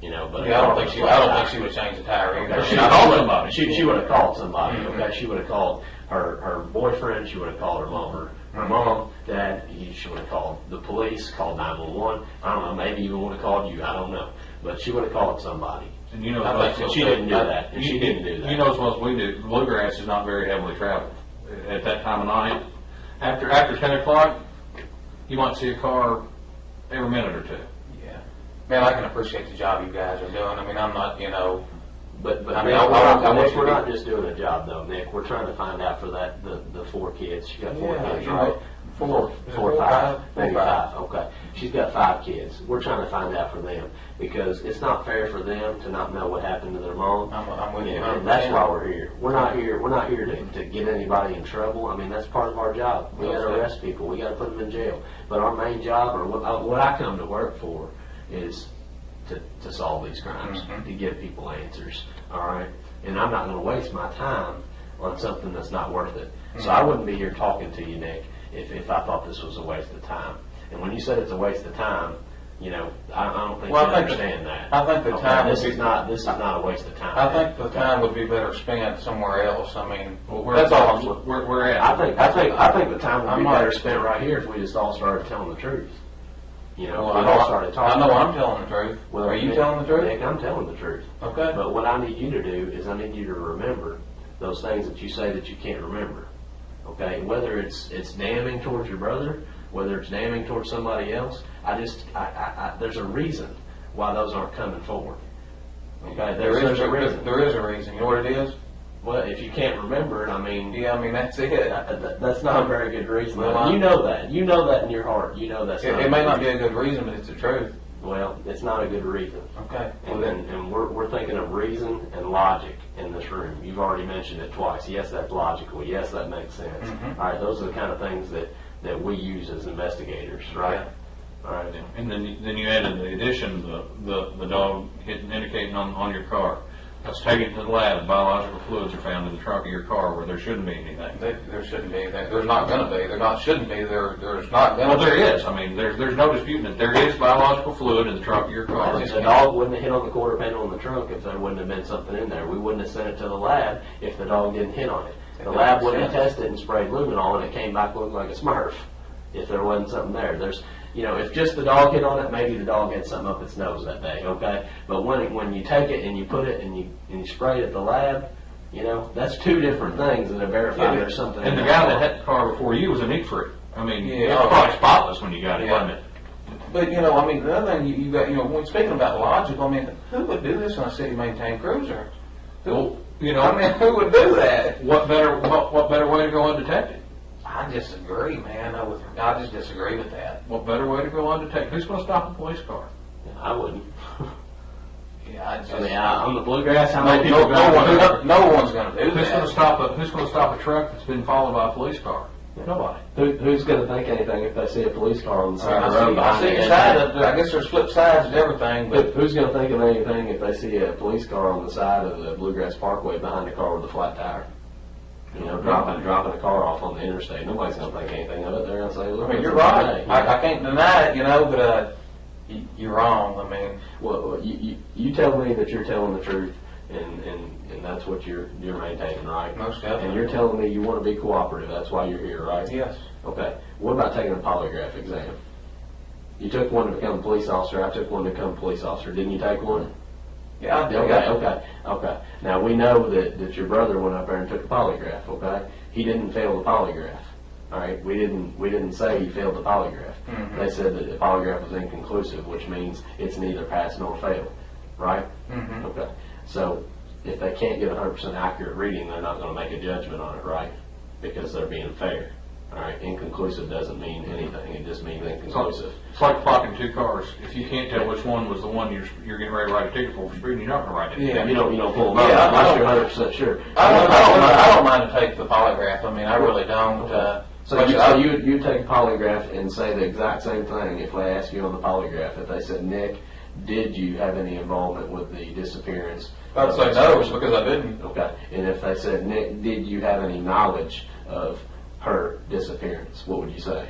You know, but yeah, I don't think she would change the tire either. She called somebody. She would have called somebody. Okay, she would have called her boyfriend. She would have called her mom, her mom, dad. She would have called the police, called 911. I don't know. Maybe even would have called you. I don't know. But she would have called somebody. And you know, she didn't do that. And she didn't do that. You know as well as we do, Bluegrass is not very heavily traveled. At that time of night, after 10 o'clock, you might see a car every minute or two. Yeah. Man, I can appreciate the job you guys are doing. I mean, I'm not, you know. But I mean, we're not just doing a job though, Nick. We're trying to find out for the 4 kids. She got 4 kids, right? Four or five, maybe 5. Okay, she's got 5 kids. We're trying to find out for them because it's not fair for them to not know what happened to their mom. I'm with you. And that's why we're here. We're not here to get anybody in trouble. I mean, that's part of our job. We got to arrest people. We got to put them in jail. But our main job, or what I come to work for, is to solve these crimes, to give people answers. All right, and I'm not going to waste my time on something that's not worth it. So I wouldn't be here talking to you, Nick, if I thought this was a waste of time. And when you said it's a waste of time, you know, I don't think you understand that. I think the time this is not a waste of time. I think the time would be better spent somewhere else. I mean, that's all. We're at. I think the time would be better spent right here if we just all started telling the truth. You know, we all started talking. I know I'm telling the truth. Well, are you telling the truth? Nick, I'm telling the truth. Okay. But what I need you to do is I need you to remember those things that you say that you can't remember. Okay, whether it's damning towards your brother, whether it's damning towards somebody else, there's a reason why those aren't coming forward. Okay, there's a reason. There is a reason. You know what it is? Well, if you can't remember it, I mean... Yeah, I mean, that's it. That's not a very good reason. Well, you know that. You know that in your heart. You know that's not it may not be a good reason, but it's the truth. Well, it's not a good reason. Okay. And we're thinking of reason and logic in this room. You've already mentioned it twice. Yes, that's logical. Yes, that makes sense. All right, those are the kind of things that we use as investigators, right? All right. And then you added the addition, the dog indicating on your car. Let's take it to the lab. Biological fluids are found in the trunk of your car where there shouldn't be anything. There shouldn't be, there's not gonna be, shouldn't be, there's not gonna Well, be. there is. I mean, there's no disputing that there is biological fluid in the trunk of your car. The dog wouldn't have hit on the quarter panel in the trunk if there wouldn't have been something in there. We wouldn't have sent it to the lab if the dog didn't hit on it. The lab wouldn't have tested and sprayed luminol and it came back looking like a Smurf if there wasn't something there. There's, if just the dog hit on it, maybe the dog had something up its nose that day, okay? But when you take it and you put it and you spray it at the lab, that's two different things that are verified there's something in And the there. guy that had the car before you was a meat freak. I mean, Yeah. it's probably spotless when you got it, Yeah. wasn't it? But, another thing you got, when speaking about logical, who would do this on a city-maintained cruiser? Well, Who would do that? what better way to go undetected? I disagree, man. I just disagree with that. What better way to go undetected? Who's going to stop a police car? I wouldn't. Yeah, I just. On the Bluegrass, how no, many people no one's going to do Who's going to that. stop a truck that's been followed by a police car? Nobody. Who's going to think anything if they see a police car on the side of the road? I see your side of it. I guess there's flip sides to everything, but Who's going to think of anything if they see a police car on the side of the Bluegrass Parkway behind the car with a flat tire? Dropping a car off on the interstate. Nobody's going to think anything of it. They're going to say, look, you're it's a right. day. I can't deny it, but you're wrong. Well, you tell me that you're telling the truth, and that's what you're maintaining, right? Most definitely. And you're telling me you want to be cooperative. That's why you're here, right? Yes. Okay. What about taking a polygraph exam? You took one to become a police officer. I took one to become a police officer. Didn't you take one? Yeah, I do. Okay. Now we know that your brother went up there and took a polygraph. Okay. He didn't fail the polygraph. All right. We didn't say he failed the polygraph. Mhm. They said that the polygraph was inconclusive, which means it's neither pass nor fail. Right. Mhm. Okay. So if they can't get 100% accurate reading, they're not going to make a judgment on it, right? Because they're being fair. All right. Inconclusive doesn't mean anything. It just means inconclusive. It's like flocking two cars. If you can't tell which one was the one you're getting ready to write a ticket for speeding, you're not going to write it. Yeah. You don't pull them Yeah, up unless you're 100% sure. I don't mind to take the polygraph. I really don't. So you take a polygraph and say the exact same thing if they ask you on the polygraph. If they said, Nick, did you have any involvement with the disappearance? I'd say no, because I didn't. Okay. And if they said, Nick, did you have any knowledge of her disappearance? What would you say?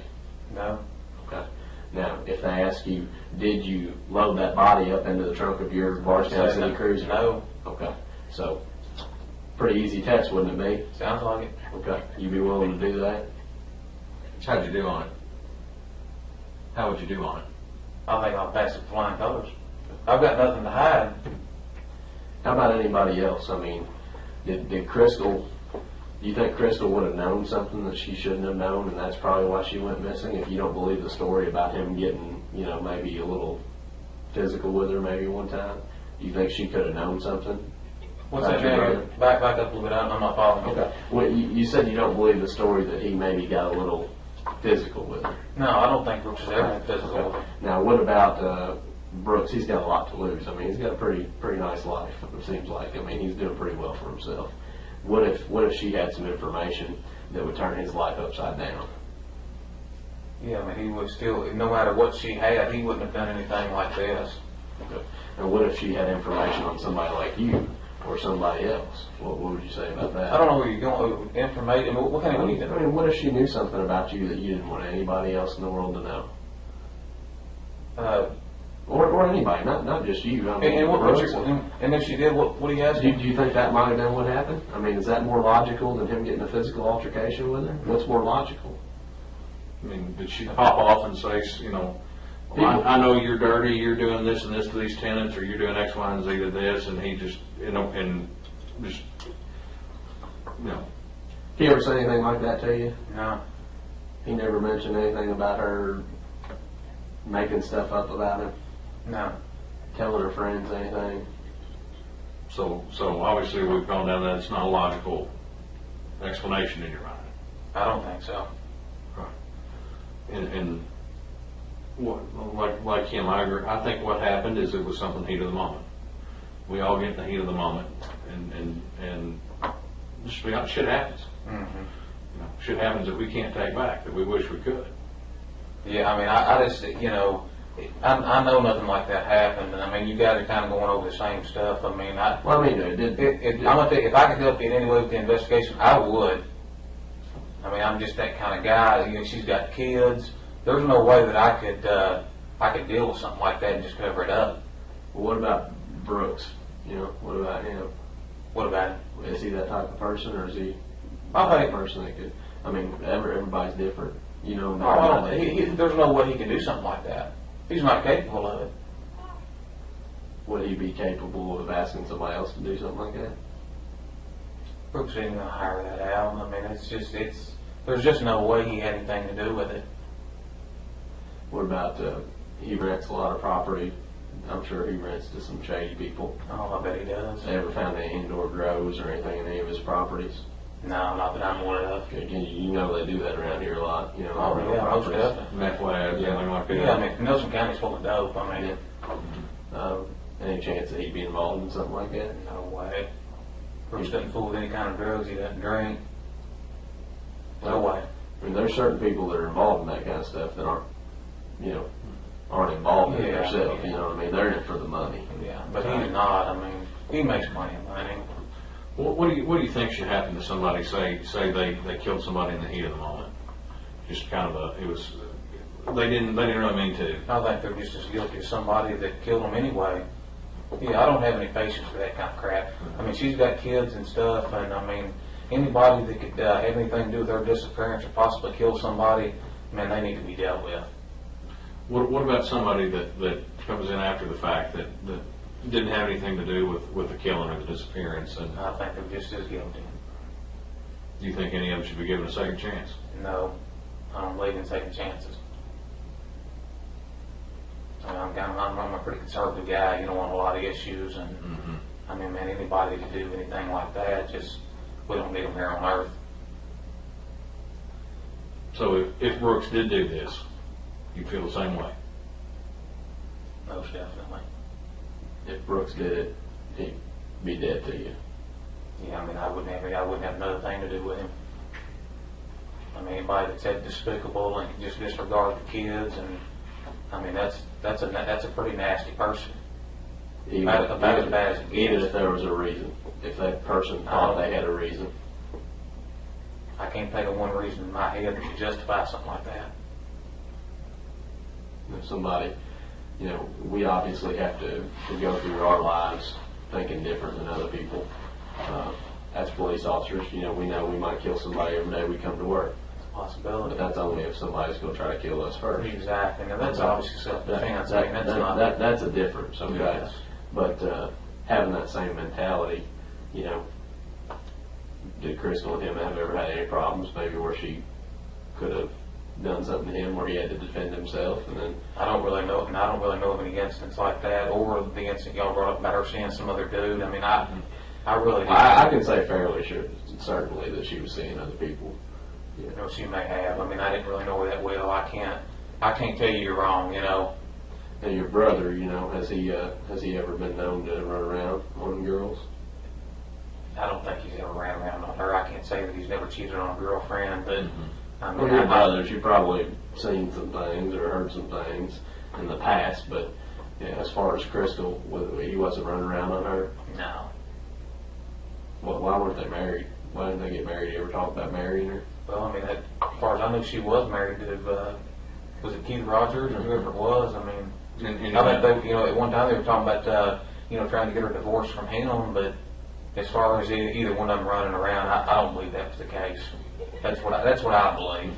No. Okay. Now, if they ask you, did you load that body up into the trunk of your Bardstown City Cruiser? No. Okay. So, pretty easy test, wouldn't it be? Sounds like it. Okay. You be willing to do that? How'd you do on it? How would you do on it? I think I'll pass it with flying colors. I've got nothing to hide. How about anybody else? I mean, did Crystal, do you think Crystal would have known something that she shouldn't have known, and that's probably why she went missing? If you don't believe the story about him getting, maybe a little physical with her maybe one time, do you think she could have known something? What's About that, your Jay? brother? Back up a little bit. I'm not following you. Okay. Well, you said you don't believe the story that he maybe got a little physical with her. No, I don't think Brooks has ever been physical. Now, what about Brooks? He's got a lot to lose. I mean, he's got a pretty nice life, it seems like. I mean, he's doing pretty well for himself. What if she had some information that would turn his life upside down? Yeah, he would still, no matter what she had, he wouldn't have done anything like this. Okay. And what if she had information on somebody like you or somebody else? What would you say about that? I don't know where you're going. Information. What kind of? I mean, what if she knew something about you that you didn't want anybody else in the world to know? Or anybody, not just you. I mean, And if she did, what do you ask? do you think that might have been what happened? I mean, is that more logical than him getting a physical altercation with her? What's more logical? I mean, did she pop off and say, I know you're dirty, you're doing this and this to these tenants, or you're doing X, Y, and Z to this, and he just, He ever say anything like that to you? No. He never mentioned anything about her making stuff up about him, No. telling her friends anything? So obviously we've gone down that, it's not a logical explanation in your mind. I don't think so. And what, like him, I agree. I think what happened is it was something heat of the moment. We all get in the heat of the moment, and just be honest, shit happens. Mm-hmm. Shit happens that we can't take back, that we wish we could. Yeah, I just, I know nothing like that happened, and I mean, you guys are kind of going over the same stuff. I mean, Well, I mean, it did. I'm gonna tell you, if I could help you in any way with the investigation, I would. I mean, I'm just that kind of guy. You know, she's got kids. There's no way that I could deal with something like that and just cover it up. Well, what about Brooks? You know, what about him? What about it? Is he that type of person, or is he I the type think- of person that could? I mean, everybody's different. You know, No, I don't, there's no way he can do something like that. He's not capable of it. would he be capable of asking somebody else to do something like that? Brooks ain't gonna hire that out. I mean, there's just no way he had anything to do with it. What about he rents a lot of property? I'm sure he rents to some shady people. Oh, I bet he does. They ever found any indoor grows or anything in any of his properties? No, not that I'm aware of. You know they do that around here a lot. You know, Oh, rental yeah, most properties. definitely. Meth labs, anything like that. Yeah, I mean, Nelson County's full of dope. I mean, Any chance that he'd be involved in something like that? no way. Brooks doesn't fool with any kind of drugs. He doesn't drink. No way. I mean, there's certain people that are involved in that kind of stuff that aren't involved in it Yeah, themselves. yeah. You know what I mean? They're in it for the money. Yeah, but he's not. I mean, he makes plenty of money. What do you think should happen to somebody? Say they killed somebody in the heat of the moment. Just kind of they didn't really mean to. I think they're just as guilty as somebody that killed him anyway. Yeah, I don't have any patience for that kind of crap. I mean, she's got kids and stuff, and I mean, anybody that could have anything to do with her disappearance or possibly kill somebody, man, they need to be dealt with. What about somebody that comes in after the fact that didn't have anything to do with the killing or the disappearance? And I think they're just as guilty. do you think any of them should be given a second chance? No, I don't believe in taking chances. I mean, I'm a pretty conservative guy, you know, on a lot of issues, and I mean, man, anybody that could do anything like that, just, we don't need them here on earth. So if Brooks did do this, you feel the same way? Most definitely. If Brooks did it, he'd be dead to you. Yeah, I mean, I wouldn't have another thing to do with him. I mean, anybody that's that despicable and can just disregard the kids, and I mean, that's a pretty nasty person. About as bad as it Even gets. if there was a reason, if that person thought they had a reason. I can't think of one reason in my head that could justify something like that. If somebody, you know, we obviously have to go through our lives thinking different than other people. As police officers, you know we might kill somebody every day we come to work. It's a possibility. But that's only if somebody's going to try to kill us first. Exactly. Now, that's obviously self-defense. I mean, That's a difference, okay? Yes. But having that same mentality, you know, did Crystal and him have ever had any problems, maybe where she could have done something to him where he had to defend himself, and then I don't really know of any instance like that, or the incident y'all brought up about her seeing some other dude. I mean, I really do. I can say fairly sure, certainly, that she was seeing other people. You know, she may have. I mean, I didn't really know her that well. I can't tell you you're wrong. You know. And your brother, you know, has he ever been known to run around on girls? I don't think he's ever ran around on her. I can't say that he's never cheated on a girlfriend, but I mean, Well, your brothers, you've probably seen some things or heard some things in the past, but yeah, as far as Crystal, he wasn't running around on her. no. Well, why weren't they married? Why didn't they get married? You ever talk about marrying her? Well, I mean, as far as I know, she was married to was it Keith Rogers or whoever it was? I mean. And I think they, you know, at one time they were talking about, you know, trying to get her divorced from him, but as far as either one of them running around, I don't believe that was the case. That's what I believe.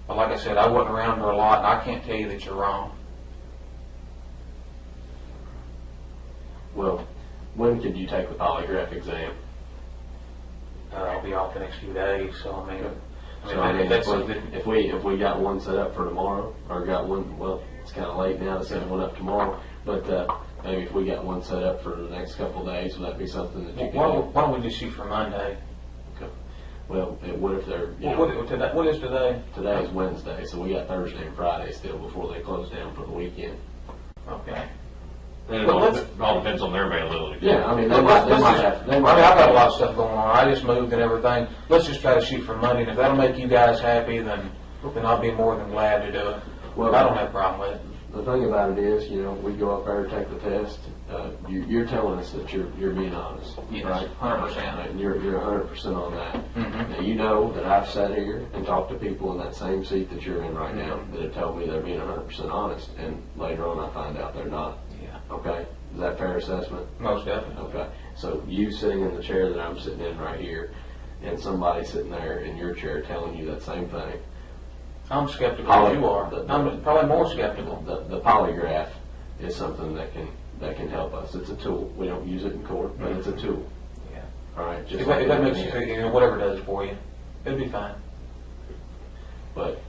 But like I said, I wasn't around her a lot, and I can't tell you that you're wrong. Well, when could you take the polygraph exam? I'll be off the next few days, so I mean, So I mean, if that's something. if we got one set up for tomorrow, or got one, well, it's kind of late now to set one up tomorrow, but maybe if we got one set up for the next couple of days, would that be something that you could do? Why don't we just shoot for Monday? Okay. Well, what if they're, you know, What is today? today is Wednesday, so we got Thursday and Friday still before they close down for the weekend. Okay. it Well, all depends on their availability. Yeah, I mean, they Let's might just- have, I mean, I've got a lot of stuff going on. I just moved and everything. Let's just try to shoot for Monday, and if that'll make you guys happy, then I'll be more than glad to do it. Well, I don't have a problem with it. the thing about it is, we go up there, take the test, you're telling us that you're being honest, Yes, right? 100%. And you're 100% on that. Mm-hmm. Now, you know that I've sat here and talked to people in that same seat that you're in right now that have told me they're being 100% honest, and later on I find out they're not. Yeah. Okay? Is that a fair assessment? Most definitely. Okay. So you sitting in the chair that I'm sitting in right here, and somebody sitting there in your chair telling you that same thing, I'm skeptical as you are. The- I'm probably more skeptical. the polygraph is something that can help us. It's a tool. We don't use it in court, but it's a tool. Yeah. All right. If that makes you anything feel, else. whatever it does for you, it'll be fine. But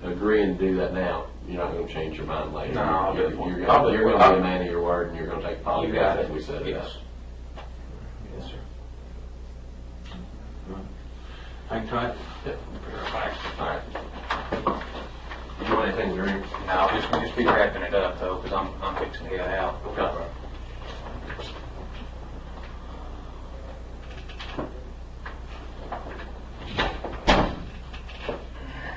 agreeing to do that now, you're not going to change your mind later. No, I'll do you're it for you. going to be I'll- a man of your word, and you're going to take the You got polygraph it. if we set it up. Yes. Yes, sir. Hang tight. Yep. All right. You want anything to drink? No, just be wrapping it up though, because I'm fixing to get out. Okay.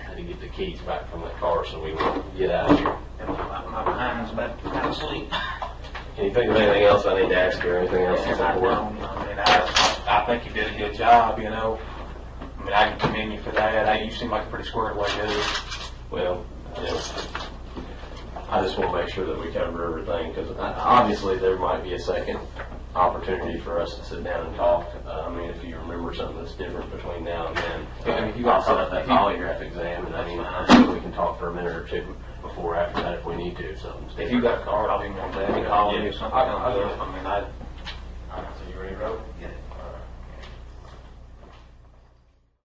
Had to get the keys back from the car so we can get out of here. And my behind's about to go to sleep. Can you think of anything else I need to ask you or anything else that's I important? don't. I mean, I think you did a good job, I mean, I can commend you for that. You seem like a pretty squared away dude. Well, I just want to make sure that we cover everything, because obviously there might be a second opportunity for us to sit down and talk. I mean, if you remember something that's different between now and then, Yeah, if you I'll got set up that polygraph exam, and I mean, I'm sure we can talk for a minute or two before or after that if we need to, so. If you got a card, I'll be more than glad to call you if something comes up. I mean,